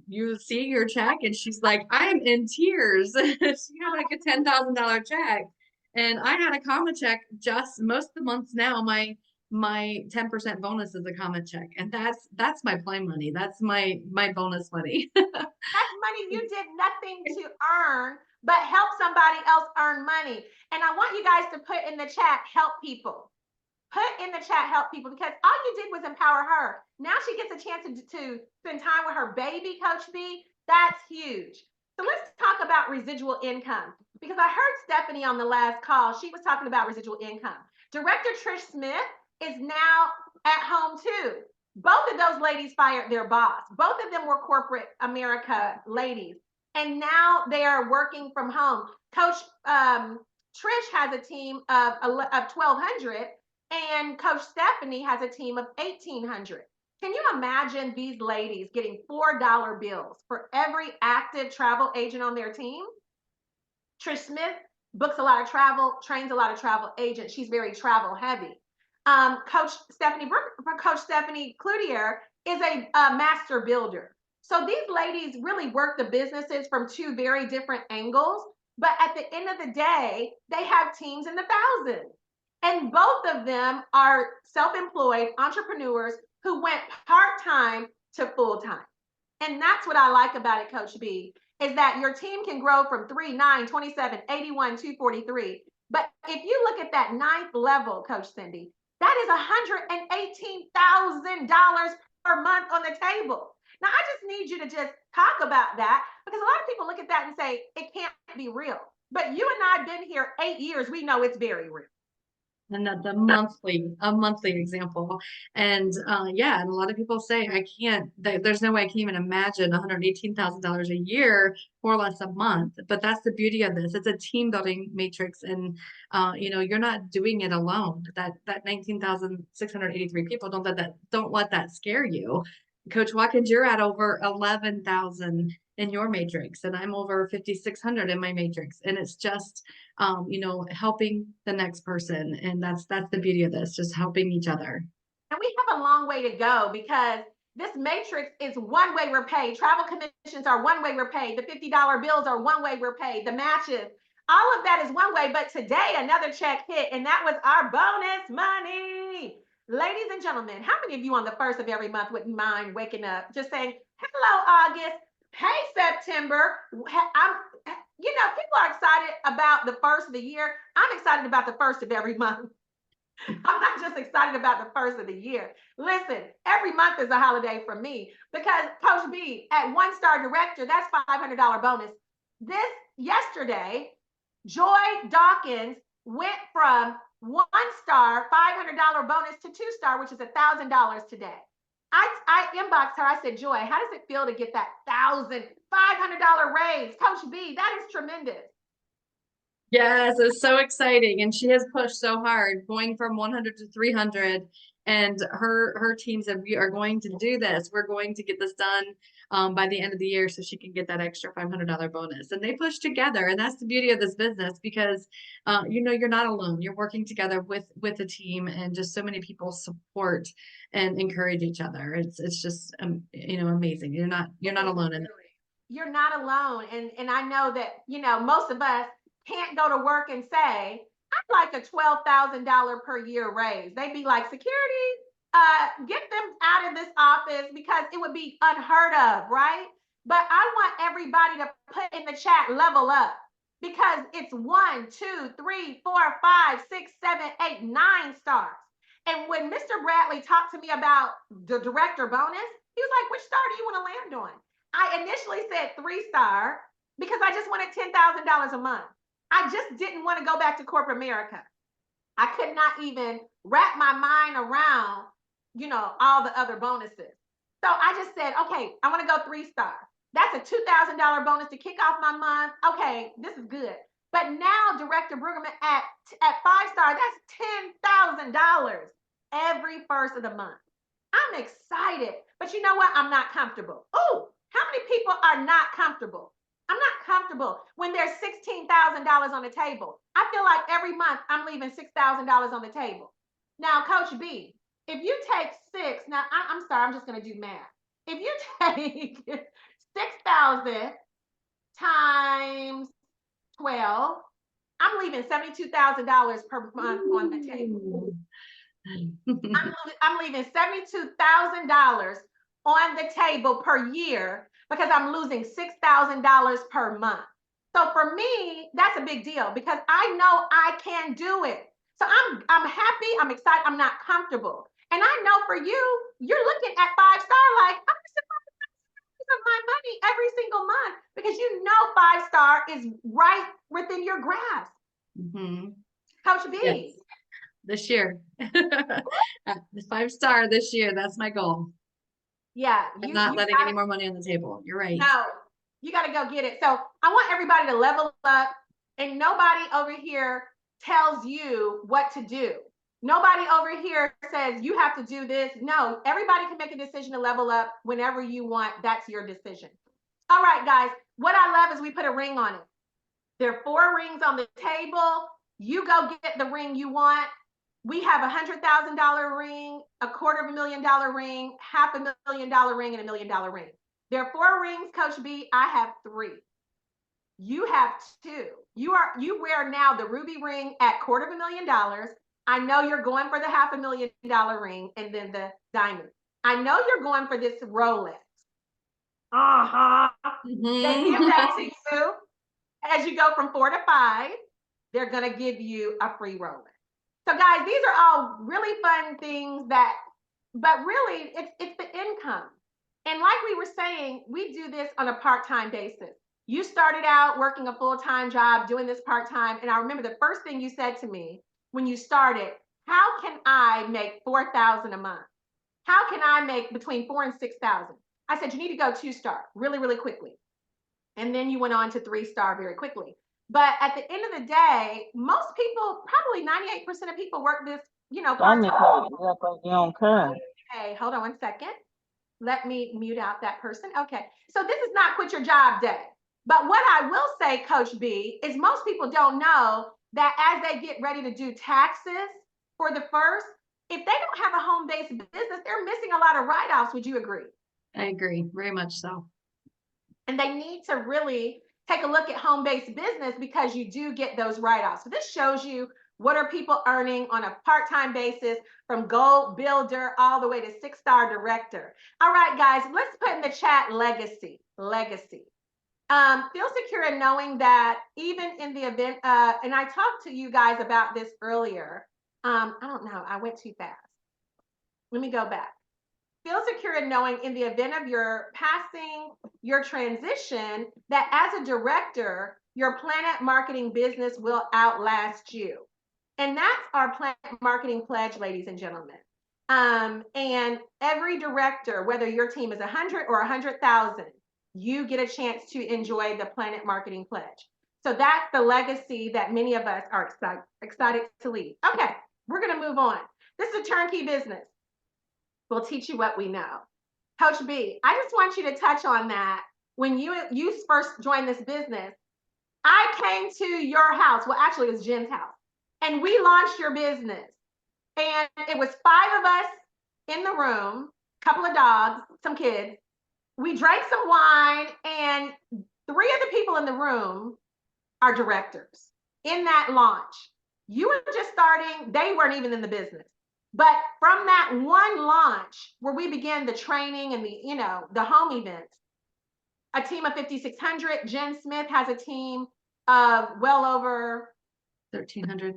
you seeing your check? And she's like, I am in tears. She had like a $10,000 check. And I had a comma check just most of the months now. My 10% bonus is a comma check. And that's my play money. That's my bonus money. That's money you did nothing to earn, but help somebody else earn money. And I want you guys to put in the chat, help people. Put in the chat, help people, because all you did was empower her. Now she gets a chance to spend time with her baby, Coach B. That's huge. So let's talk about residual income, because I heard Stephanie on the last call. She was talking about residual income. Director Trish Smith is now at home too. Both of those ladies fired their boss. Both of them were corporate America ladies, and now they are working from home. Coach Trish has a team of 1,200, and Coach Stephanie has a team of 1,800. Can you imagine these ladies getting $4 bills for every active travel agent on their team? Trish Smith books a lot of travel, trains a lot of travel agents. She's very travel heavy. Coach Stephanie Cloutier is a master builder. So these ladies really work the businesses from two very different angles. But at the end of the day, they have teams in the thousands. And both of them are self-employed entrepreneurs who went part-time to full-time. And that's what I like about it, Coach B, is that your team can grow from 3, 9, 27, 81, 243. But if you look at that 9th level, Coach Cindy, that is $118,000 per month on the table. Now, I just need you to just talk about that, because a lot of people look at that and say, it can't be real. But you and I have been here 8 years. We know it's very real. And a monthly example. And yeah, and a lot of people say there's no way I can even imagine $118,000 a year, more or less a month. But that's the beauty of this. It's a team building matrix, and you're not doing it alone. That 19,683 people, don't let that scare you. Coach Watkins, you're at over 11,000 in your matrix, and I'm over 5,600 in my matrix. And it's just, helping the next person. And that's the beauty of this, just helping each other. And we have a long way to go, because this matrix is one way we're paid. Travel commissions are one way we're paid. The $50 bills are one way we're paid. The matches, all of that is one way. But today, another check hit, and that was our bonus money. Ladies and gentlemen, how many of you on the first of every month wouldn't mind waking up just saying, hello, August. Hey, September. People are excited about the first of the year. I'm excited about the first of every month. I'm not just excited about the first of the year. Listen, every month is a holiday for me because Coach B at 1-star director, that's $500 bonus. This yesterday, Joy Dawkins went from 1-star $500 bonus to 2-star, which is $1,000 today. I inboxed her. I said, Joy, how does it feel to get that $1,500 raise? Coach B, that is tremendous. Yes, it's so exciting. And she has pushed so hard, going from 100 to 300. And her team said, we are going to do this. We're going to get this done by the end of the year so she can get that extra $500 bonus. And they push together. And that's the beauty of this business because, you're not alone. You're working together with a team, and just so many people support and encourage each other. It's just, amazing. You're not alone in it. You're not alone. And I know that, most of us can't go to work and say, I'd like a $12,000 per year raise. They'd be like, security, get them out of this office, because it would be unheard of, right? But I want everybody to put in the chat, level up, because it's 1, 2, 3, 4, 5, 6, 7, 8, 9 stars. And when Mr. Bradley talked to me about the director bonus, he was like, which star do you want to land on? I initially said 3-star because I just wanted $10,000 a month. I just didn't want to go back to corporate America. I could not even wrap my mind around, all the other bonuses. So I just said, okay, I want to go 3-star. That's a $2,000 bonus to kick off my month. Okay, this is good. But now Director Brueggemann at 5-star, that's $10,000 every first of the month. I'm excited, but you know what? I'm not comfortable. Oh, how many people are not comfortable? I'm not comfortable when there's $16,000 on the table. I feel like every month I'm leaving $6,000 on the table. Now, Coach B, if you take 6, now I'm sorry, I'm just going to do math. If you take 6,000 times 12, I'm leaving $72,000 per month on the table. I'm leaving $72,000 on the table per year because I'm losing $6,000 per month. So for me, that's a big deal because I know I can do it. So I'm happy, I'm excited, I'm not comfortable. And I know for you, you're looking at 5-star like, I'm of my money every single month because 5-star is right within your grasp. Mm-hmm. Coach B. Yes. This year. 5-star this year. That's my goal. Yeah. I'm not letting any more money on the table. You're right. No, you got to go get it. So I want everybody to level up, and nobody over here tells you what to do. Nobody over here says you have to do this. No, everybody can make a decision to level up whenever you want. That's your decision. All right, guys. What I love is we put a ring on it. There are 4 rings on the table. You go get the ring you want. We have $100,000 ring, $250,000 ring, $500,000 ring, and $1 million ring. There are 4 rings, Coach B. I have 3. You have 2. You wear now the ruby ring at $250,000. I know you're going for the $500,000 ring and then the diamond. I know you're going for this Rolex. Mm-hmm. They give that to you as you go from 4 to 5. They're going to give you a free Rolex. So guys, these are all really fun things but really it's the income. And like we were saying, we do this on a part-time basis. You started out working a full-time job, doing this part-time. And I remember the first thing you said to me when you started, how can I make $4,000 a month? How can I make between 4 and 6,000? I said, you need to go 2-star really, really quickly. And then you went on to 3-star very quickly. But at the end of the day, most people, probably 98% of people work this, part-time. Okay, hold on 1 second. Let me mute out that person. Okay, so this is not quit your job day. But what I will say, Coach B, is most people don't know that as they get ready to do taxes for the first, if they don't have a home-based business, they're missing a lot of write-offs. Would you agree? I agree, very much so. And they need to really take a look at home-based business because you do get those write-offs. So this shows you what are people earning on a part-time basis from gold builder all the way to 6-star director. All right, guys, let's put in the chat legacy. Feel secure in knowing that even in the event, and I talked to you guys about this earlier, I don't know. I went too fast. Let me go back. Feel secure in knowing in the event of your passing your transition that as a director, your Planet Marketing business will outlast you. And that's our Planet Marketing pledge, ladies and gentlemen. And every director, whether your team is 100 or 100,000, you get a chance to enjoy the Planet Marketing pledge. So that's the legacy that many of us are excited to leave. Okay, we're going to move on. This is a turnkey business. We'll teach you what we know. Coach B, I just want you to touch on that. When you first joined this business, I came to your house. Well, actually, it was Jen's house. And we launched your business. And it was 5 of us in the room, a couple of dogs, some kids. We drank some wine, and 3 of the people in the room are directors in that launch. You were just starting, they weren't even in the business. But from that one launch where we began the training and the home events, a team of 5,600, Jen Smith has a team of well over 1,300.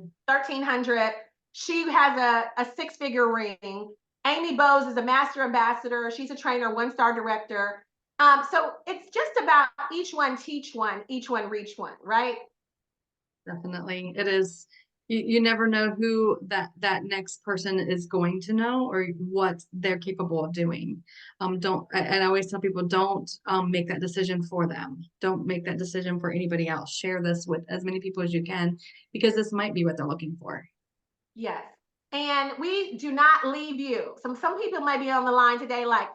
She has a 6-figure ring. Amy Bowes is a master ambassador. She's a trainer, 1-star director. So it's just about each one teach one, each one reach one, right? Definitely. It is. You never know who that next person is going to know or what they're capable of doing. And I always tell people, don't make that decision for them. Don't make that decision for anybody else. Share this with as many people as you can, because this might be what they're looking for. Yes. And we do not leave you. Some people might be on the line today like,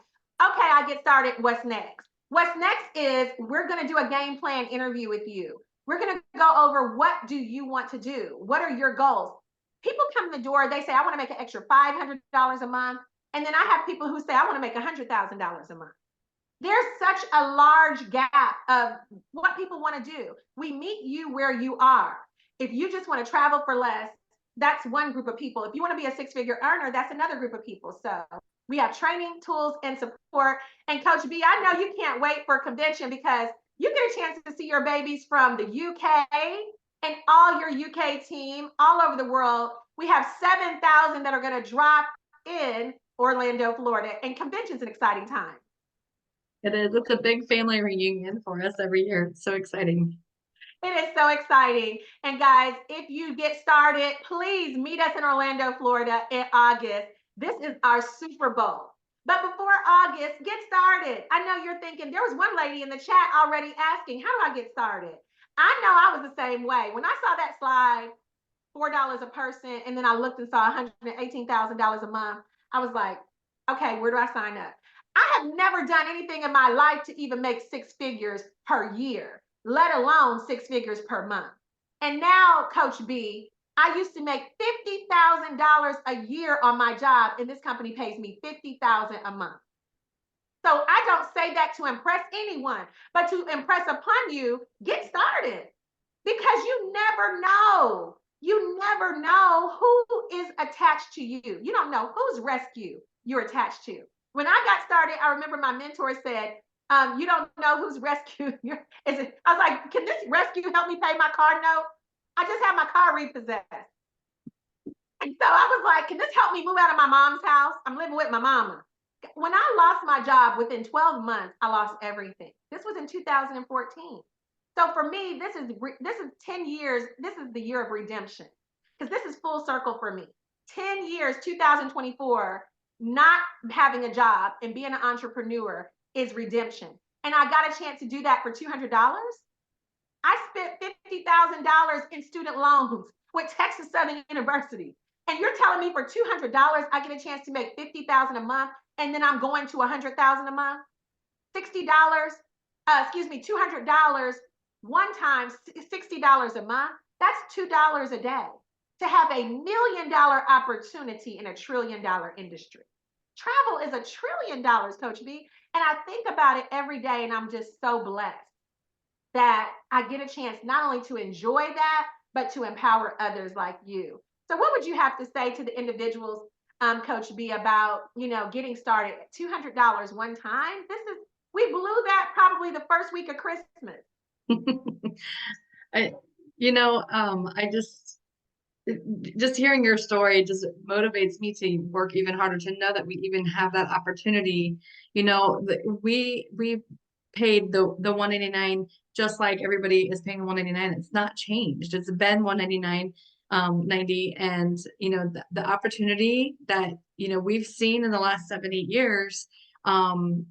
okay, I get started. What's next? What's next is we're going to do a game plan interview with you. We're going to go over what do you want to do? What are your goals? People come in the door, they say, I want to make an extra $500 a month. And then I have people who say, I want to make $100,000 a month. There's such a large gap of what people want to do. We meet you where you are. If you just want to travel for less, that's one group of people. If you want to be a 6-figure earner, that's another group of people. So we have training, tools, and support. And Coach B, I know you can't wait for convention because you get a chance to see your babies from the UK and all your UK team all over the world. We have 7,000 that are going to drop in Orlando, Florida, and convention's an exciting time. It is. It's a big family reunion for us every year. It's so exciting. It is so exciting. And guys, if you get started, please meet us in Orlando, Florida in August. This is our Super Bowl. But before August, get started. I know you're thinking, there was one lady in the chat already asking, how do I get started? I know I was the same way. When I saw that slide, $4 a person, and then I looked and saw $118,000 a month, I was like, okay, where do I sign up? I have never done anything in my life to even make 6 figures per year, let alone 6 figures per month. And now, Coach B, I used to make $50,000 a year on my job, and this company pays me $50,000 a month. So I don't say that to impress anyone, but to impress upon you, get started. Because you never know. You never know who is attached to you. You don't know whose rescue you're attached to. When I got started, I remember my mentor said, you don't know whose rescue you're. I was like, can this rescue help me pay my car note? I just had my car repossessed. And so I was like, can this help me move out of my mom's house? I'm living with my mama. When I lost my job, within 12 months, I lost everything. This was in 2014. So for me, this is 10 years. This is the year of redemption, because this is full circle for me. 10 years, 2024, not having a job and being an entrepreneur is redemption. And I got a chance to do that for $200. I spent $50,000 in student loans with Texas Southern University. And you're telling me for $200, I get a chance to make $50,000 a month, and then I'm going to $100,000 a month? $200 one time, $60 a month. That's $2 a day to have $1 million opportunity in a $1 trillion industry. Travel is $1 trillion, Coach B. And I think about it every day, and I'm just so blessed that I get a chance not only to enjoy that, but to empower others like you. So what would you have to say to the individuals, Coach B, about, getting started at $200 one time? We blew that probably the first week of Christmas. just hearing your story just motivates me to work even harder, to know that we even have that opportunity. You know, we paid the 199 just like everybody is paying 199. It's not changed. It's been 199 90. And you know, the opportunity that, you know, we've seen in the last 7-8 years, and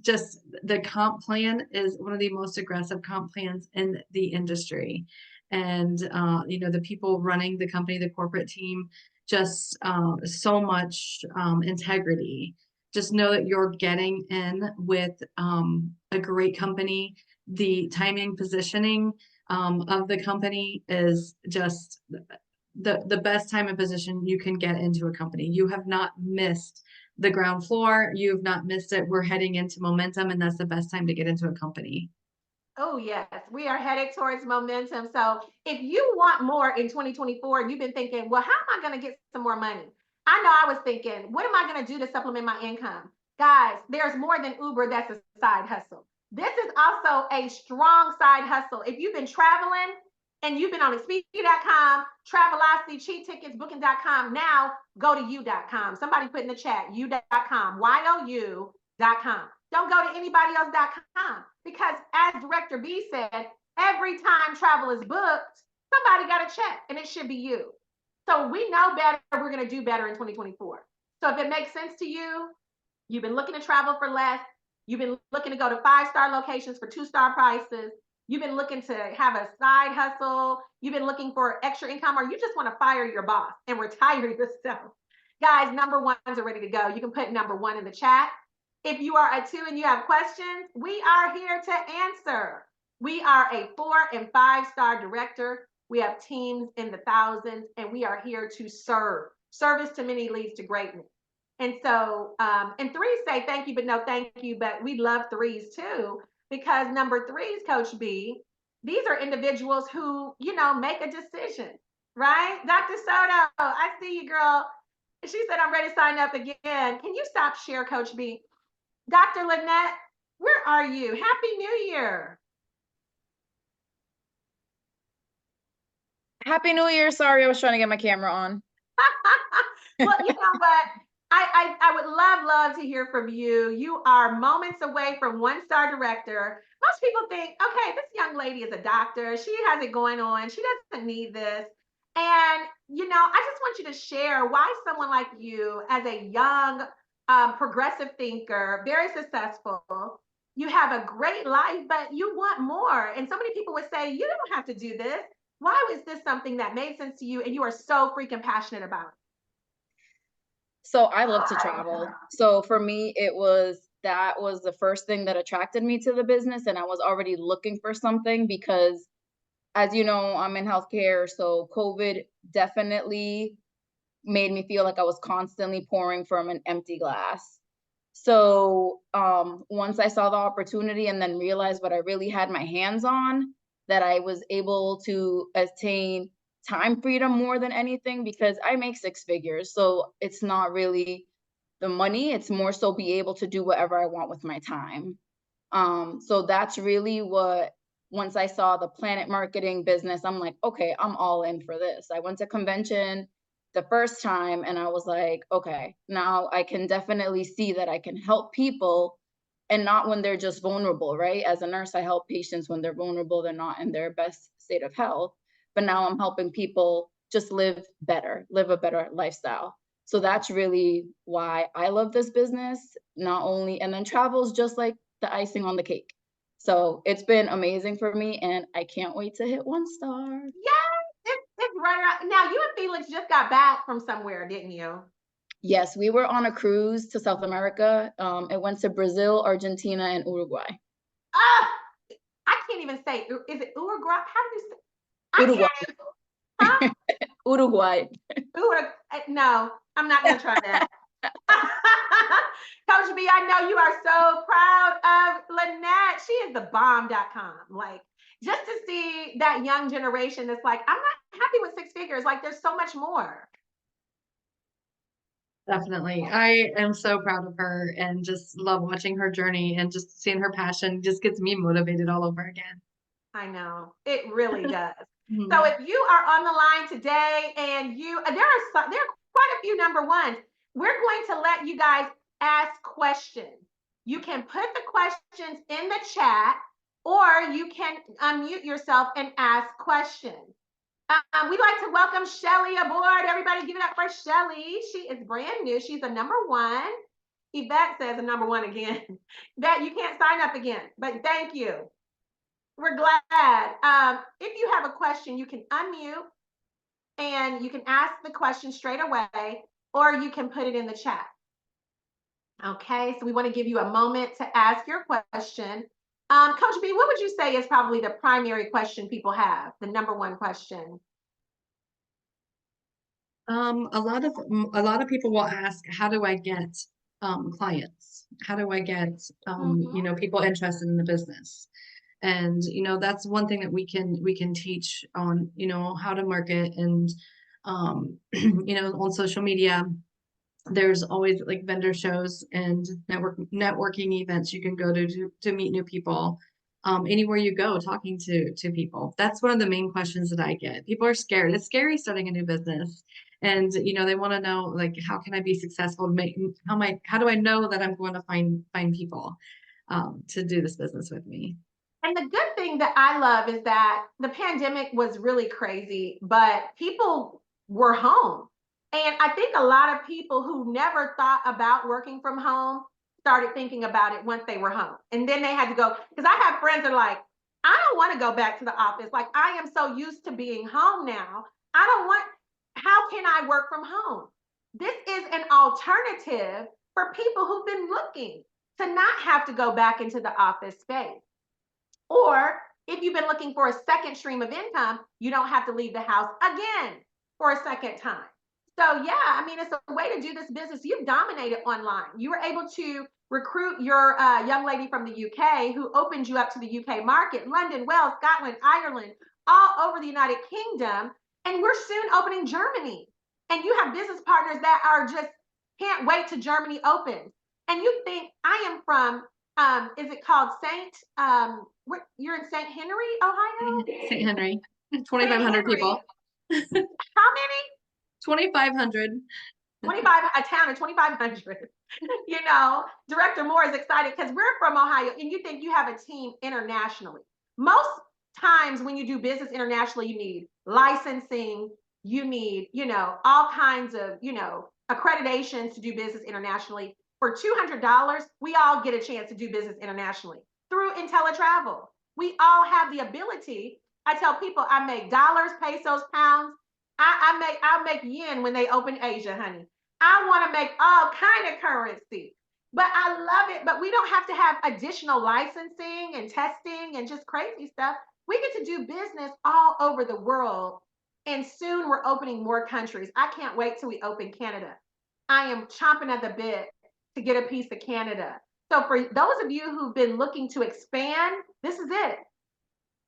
just the comp plan is one of the most aggressive comp plans in the industry. And you know, the people running the company, the corporate team, just so much integrity. Just know that you're getting in with a great company. The timing, positioning of the company is just the best time and position you can get into a company. You have not missed the ground floor. You've not missed it. We're heading into momentum, and that's the best time to get into a company. Oh, yes, we are headed towards momentum. So if you want more in 2024, and you've been thinking, well, how am I going to get some more money? I know I was thinking, what am I going to do to supplement my income? Guys, there's more than Uber that's a side hustle. This is also a strong side hustle. If you've been traveling and you've been on Expedia.com, Travelocity, Cheap Tickets, Booking.com, now go to you.com. Somebody put in the chat, you.com, you.com. Don't go to anybody else.com, because as Director B said, every time travel is booked, somebody got a check, and it should be you. So we know better. We're going to do better in 2024. So if it makes sense to you, you've been looking to travel for less, you've been looking to go to 5-star locations for 2-star prices, you've been looking to have a side hustle, you've been looking for extra income, or you just want to fire your boss and retire yourself. Guys, number ones are ready to go. You can put number 1 in the chat. If you are a 2 and you have questions, we are here to answer. We are a 4- and 5-star director. We have teams in the thousands, and we are here to serve. Service to many leads to greatness. And so, and 3s say thank you, but no thank you. But we love 3s too, because number 3s, Coach B, these are individuals who, you know, make a decision, right? Dr. Soto, I see you, girl. She said, I'm ready to sign up again. Can you stop share, Coach B? Dr. Lynette, where are you? Happy New Year. Happy New Year. Sorry, I was trying to get my camera on. Well, you know what? I would love to hear from you. You are moments away from 1-star director. Most people think, okay, this young lady is a doctor. She has it going on. She doesn't need this. And, you know, I just want you to share why someone like you, as a young, progressive thinker, very successful, you have a great life, but you want more. And so many people would say, you don't have to do this. Why was this something that made sense to you and you are so freaking passionate about it? So I love to travel. So for me, that was the first thing that attracted me to the business. And I was already looking for something because, as you know, I'm in healthcare. So COVID definitely made me feel like I was constantly pouring from an empty glass. So once I saw the opportunity and then realized what I really had my hands on, that I was able to attain time freedom more than anything, because I make 6 figures. So it's not really the money, it's more so be able to do whatever I want with my time. So that's really what, once I saw the Planet Marketing business, I'm like, okay, I'm all in for this. I went to convention the first time and I was like, okay, now I can definitely see that I can help people, and not when they're just vulnerable, right? As a nurse, I help patients when they're vulnerable, they're not in their best state of health. But now I'm helping people just live better, live a better lifestyle. So that's really why I love this business, not only, and then travel is just like the icing on the cake. So it's been amazing for me, and I can't wait to hit 1 star. Yes, it's right around. Now, you and Felix just got back from somewhere, didn't you? Yes, we were on a cruise to South America. It went to Brazil, Argentina, and Uruguay. Ah, I can't even say. Is it Uruguay? How do you say? I Uruguay. can't. Huh? Uruguay. No, I'm not gonna try that. Coach B, I know you are so proud of Lynette. She is the bomb.com. Like, just to see that young generation that's like, I'm not happy with 6 figures. Like, there's so much more. Definitely. I am so proud of her and just love watching her journey, and just seeing her passion just gets me motivated all over again. I know. It really does. Mhm. So if you are on the line today and there are quite a few number ones, we're going to let you guys ask questions. You can put the questions in the chat, or you can unmute yourself and ask questions. We'd like to welcome Shelly aboard. Everybody give it up for Shelly. She is brand new. She's a number one. Yvette says a number one again. That you can't sign up again, but thank you. We're glad. If you have a question, you can unmute and you can ask the question straight away, or you can put it in the chat. Okay, so we want to give you a moment to ask your question. Coach B, what would you say is probably the primary question people have, the number one question? A lot of people will ask, how do I get clients? How do I get people interested in the business? And that's one thing that we can teach on, how to market and on social media. There's always like vendor shows and networking events you can go to meet new people. Anywhere you go, talking to people. That's one of the main questions that I get. People are scared. It's scary starting a new business, and they want to know, like, how can I be successful? How do I know that I'm going to find people to do this business with me? And the good thing that I love is that the pandemic was really crazy, but people were home. And I think a lot of people who never thought about working from home started thinking about it once they were home. And then they had to go, because I have friends that are like, I don't want to go back to the office. Like, I am so used to being home now. How can I work from home? This is an alternative for people who've been looking to not have to go back into the office space. Or if you've been looking for a second stream of income, you don't have to leave the house again for a second time. So yeah, I mean, it's a way to do this business. You've dominated online. You were able to recruit your young lady from the UK who opened you up to the UK market, London, Wales, Scotland, Ireland, all over the United Kingdom. And we're soon opening Germany. And you have business partners that are just can't wait till Germany opens. And you think, I am from, is it called you're in St. Henry, Ohio? St. Henry, 2,500 people. How many? 2,500. 25, a town of 2,500. Director Moore is excited because we're from Ohio, and you think you have a team internationally. Most times when you do business internationally, you need licensing, you need, all kinds of, accreditations to do business internationally. For $200, we all get a chance to do business internationally through IntelliTravel. We all have the ability. I tell people I make dollars, pesos, pounds. I'll make yen when they open Asia, honey. I want to make all kind of currency, but I love it. But we don't have to have additional licensing and testing and just crazy stuff. We get to do business all over the world. And soon we're opening more countries. I can't wait till we open Canada. I am chomping at the bit to get a piece of Canada. So for those of you who've been looking to expand, this is it.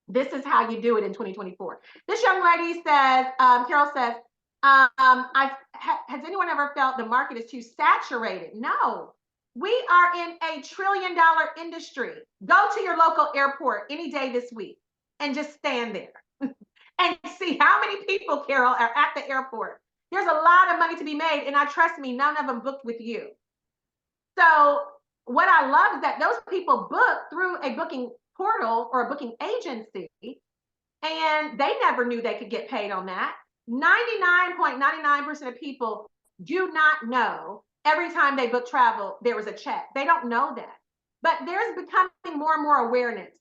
This is how you do it in 2024. This young lady says, Carol says, has anyone ever felt the market is too saturated? No, we are in a $1 trillion industry. Go to your local airport any day this week and just stand there and see how many people, Carol, are at the airport. There's a lot of money to be made, and trust me, none of them booked with you. So what I love is that those people book through a booking portal or a booking agency, and they never knew they could get paid on that. 99.99% of people do not know every time they book travel, there was a check. They don't know that. But there's becoming more and more awareness.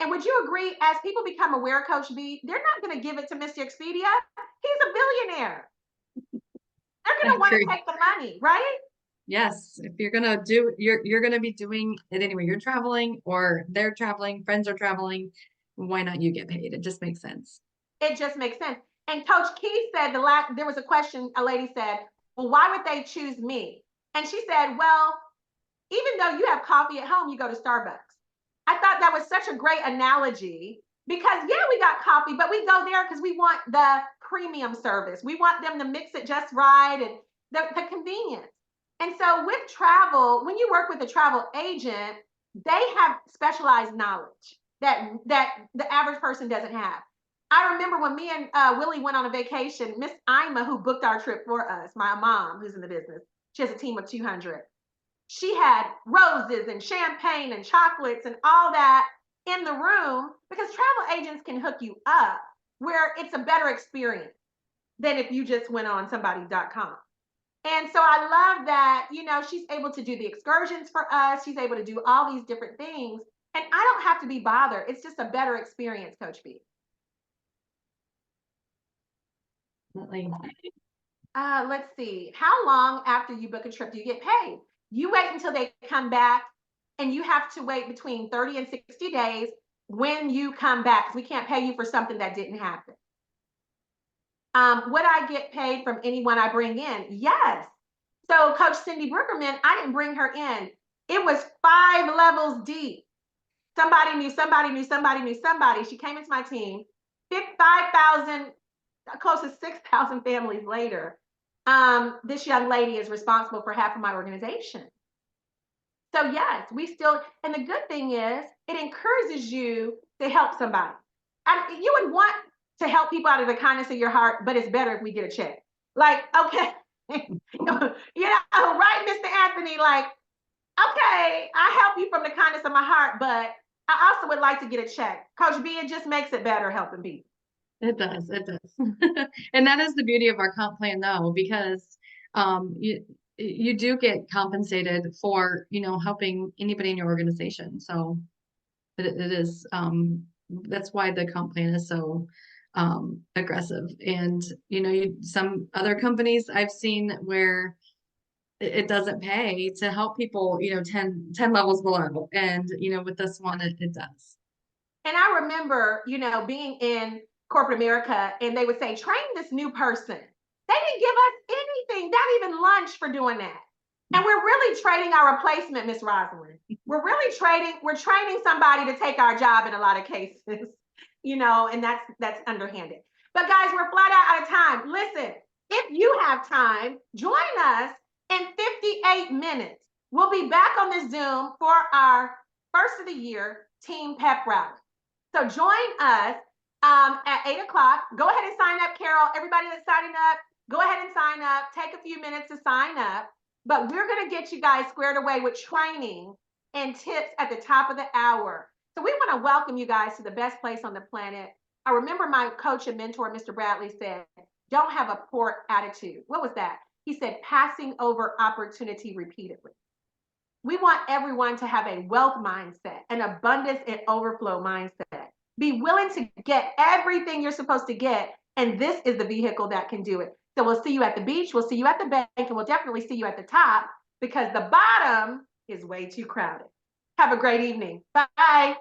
And would you agree, as people become aware, Coach B, they're not going to give it to Mr. Expedia. He's a billionaire. They're going to want to take the money, right? Yes, if you're gonna do, you're gonna be doing it anyway. You're traveling, or they're traveling, friends are traveling. Why not you get paid? It just makes sense. It just makes sense. And Coach Keith said there was a question. A lady said, "Well, why would they choose me?" And she said, "Well, even though you have coffee at home, you go to Starbucks." I thought that was such a great analogy because yeah, we got coffee, but we go there because we want the premium service. We want them to mix it just right and the convenience. And so with travel, when you work with a travel agent, they have specialized knowledge that the average person doesn't have. I remember when me and Willie went on a vacation, Miss Ima, who booked our trip for us, my mom, who's in the business, she has a team of 200. She had roses and champagne and chocolates and all that in the room because travel agents can hook you up where it's a better experience than if you just went on somebody.com. And so I love that, you know, she's able to do the excursions for us. She's able to do all these different things. And I don't have to be bothered. It's just a better experience, Coach B. Definitely. Let's see. How long after you book a trip do you get paid? You wait until they come back, and you have to wait between 30 and 60 days when you come back, because we can't pay you for something that didn't happen. Would I get paid from anyone I bring in? Yes. So Coach Cindy Brookerman, I didn't bring her in. It was 5 levels deep. Somebody knew somebody knew somebody knew somebody. She came into my team. 5,000, close to 6,000 families later, this young lady is responsible for half of my organization. So yes, we still, and the good thing is it encourages you to help somebody. And you would want to help people out of the kindness of your heart, but it's better if we get a check. Like, okay, you know, right, Mr. Anthony, like, okay, I help you from the kindness of my heart, but I also would like to get a check. Coach B, it just makes it better helping people. It does, it does. And that is the beauty of our comp plan though, because you do get compensated for, you know, helping anybody in your organization. So it is that's why the comp plan is so aggressive. And you know, some other companies I've seen where it doesn't pay to help people, you know, 10 levels below. And you know, with this one, it does. And I remember, you know, being in corporate America and they would say, train this new person. They didn't give us anything, not even lunch for doing that. And we're really trading our replacement, Miss Rosalind. We're training somebody to take our job in a lot of cases, you know, and that's underhanded. But guys, we're flat out of time. Listen, if you have time, join us in 58 minutes. We'll be back on this Zoom for our first of the year team pep rally. So join us at 8 o'clock. Go ahead and sign up, Carol. Everybody that's signing up, go ahead and sign up. Take a few minutes to sign up. But we're going to get you guys squared away with training and tips at the top of the hour. So we want to welcome you guys to the best place on the planet. I remember my coach and mentor, Mr. Bradley, said, don't have a poor attitude. What was that? He said, passing over opportunity repeatedly. We want everyone to have a wealth mindset, an abundance and overflow mindset. Be willing to get everything you're supposed to get. And this is the vehicle that can do it. So we'll see you at the beach. We'll see you at the bank. And we'll definitely see you at the top because the bottom is way too crowded. Have a great evening. Bye.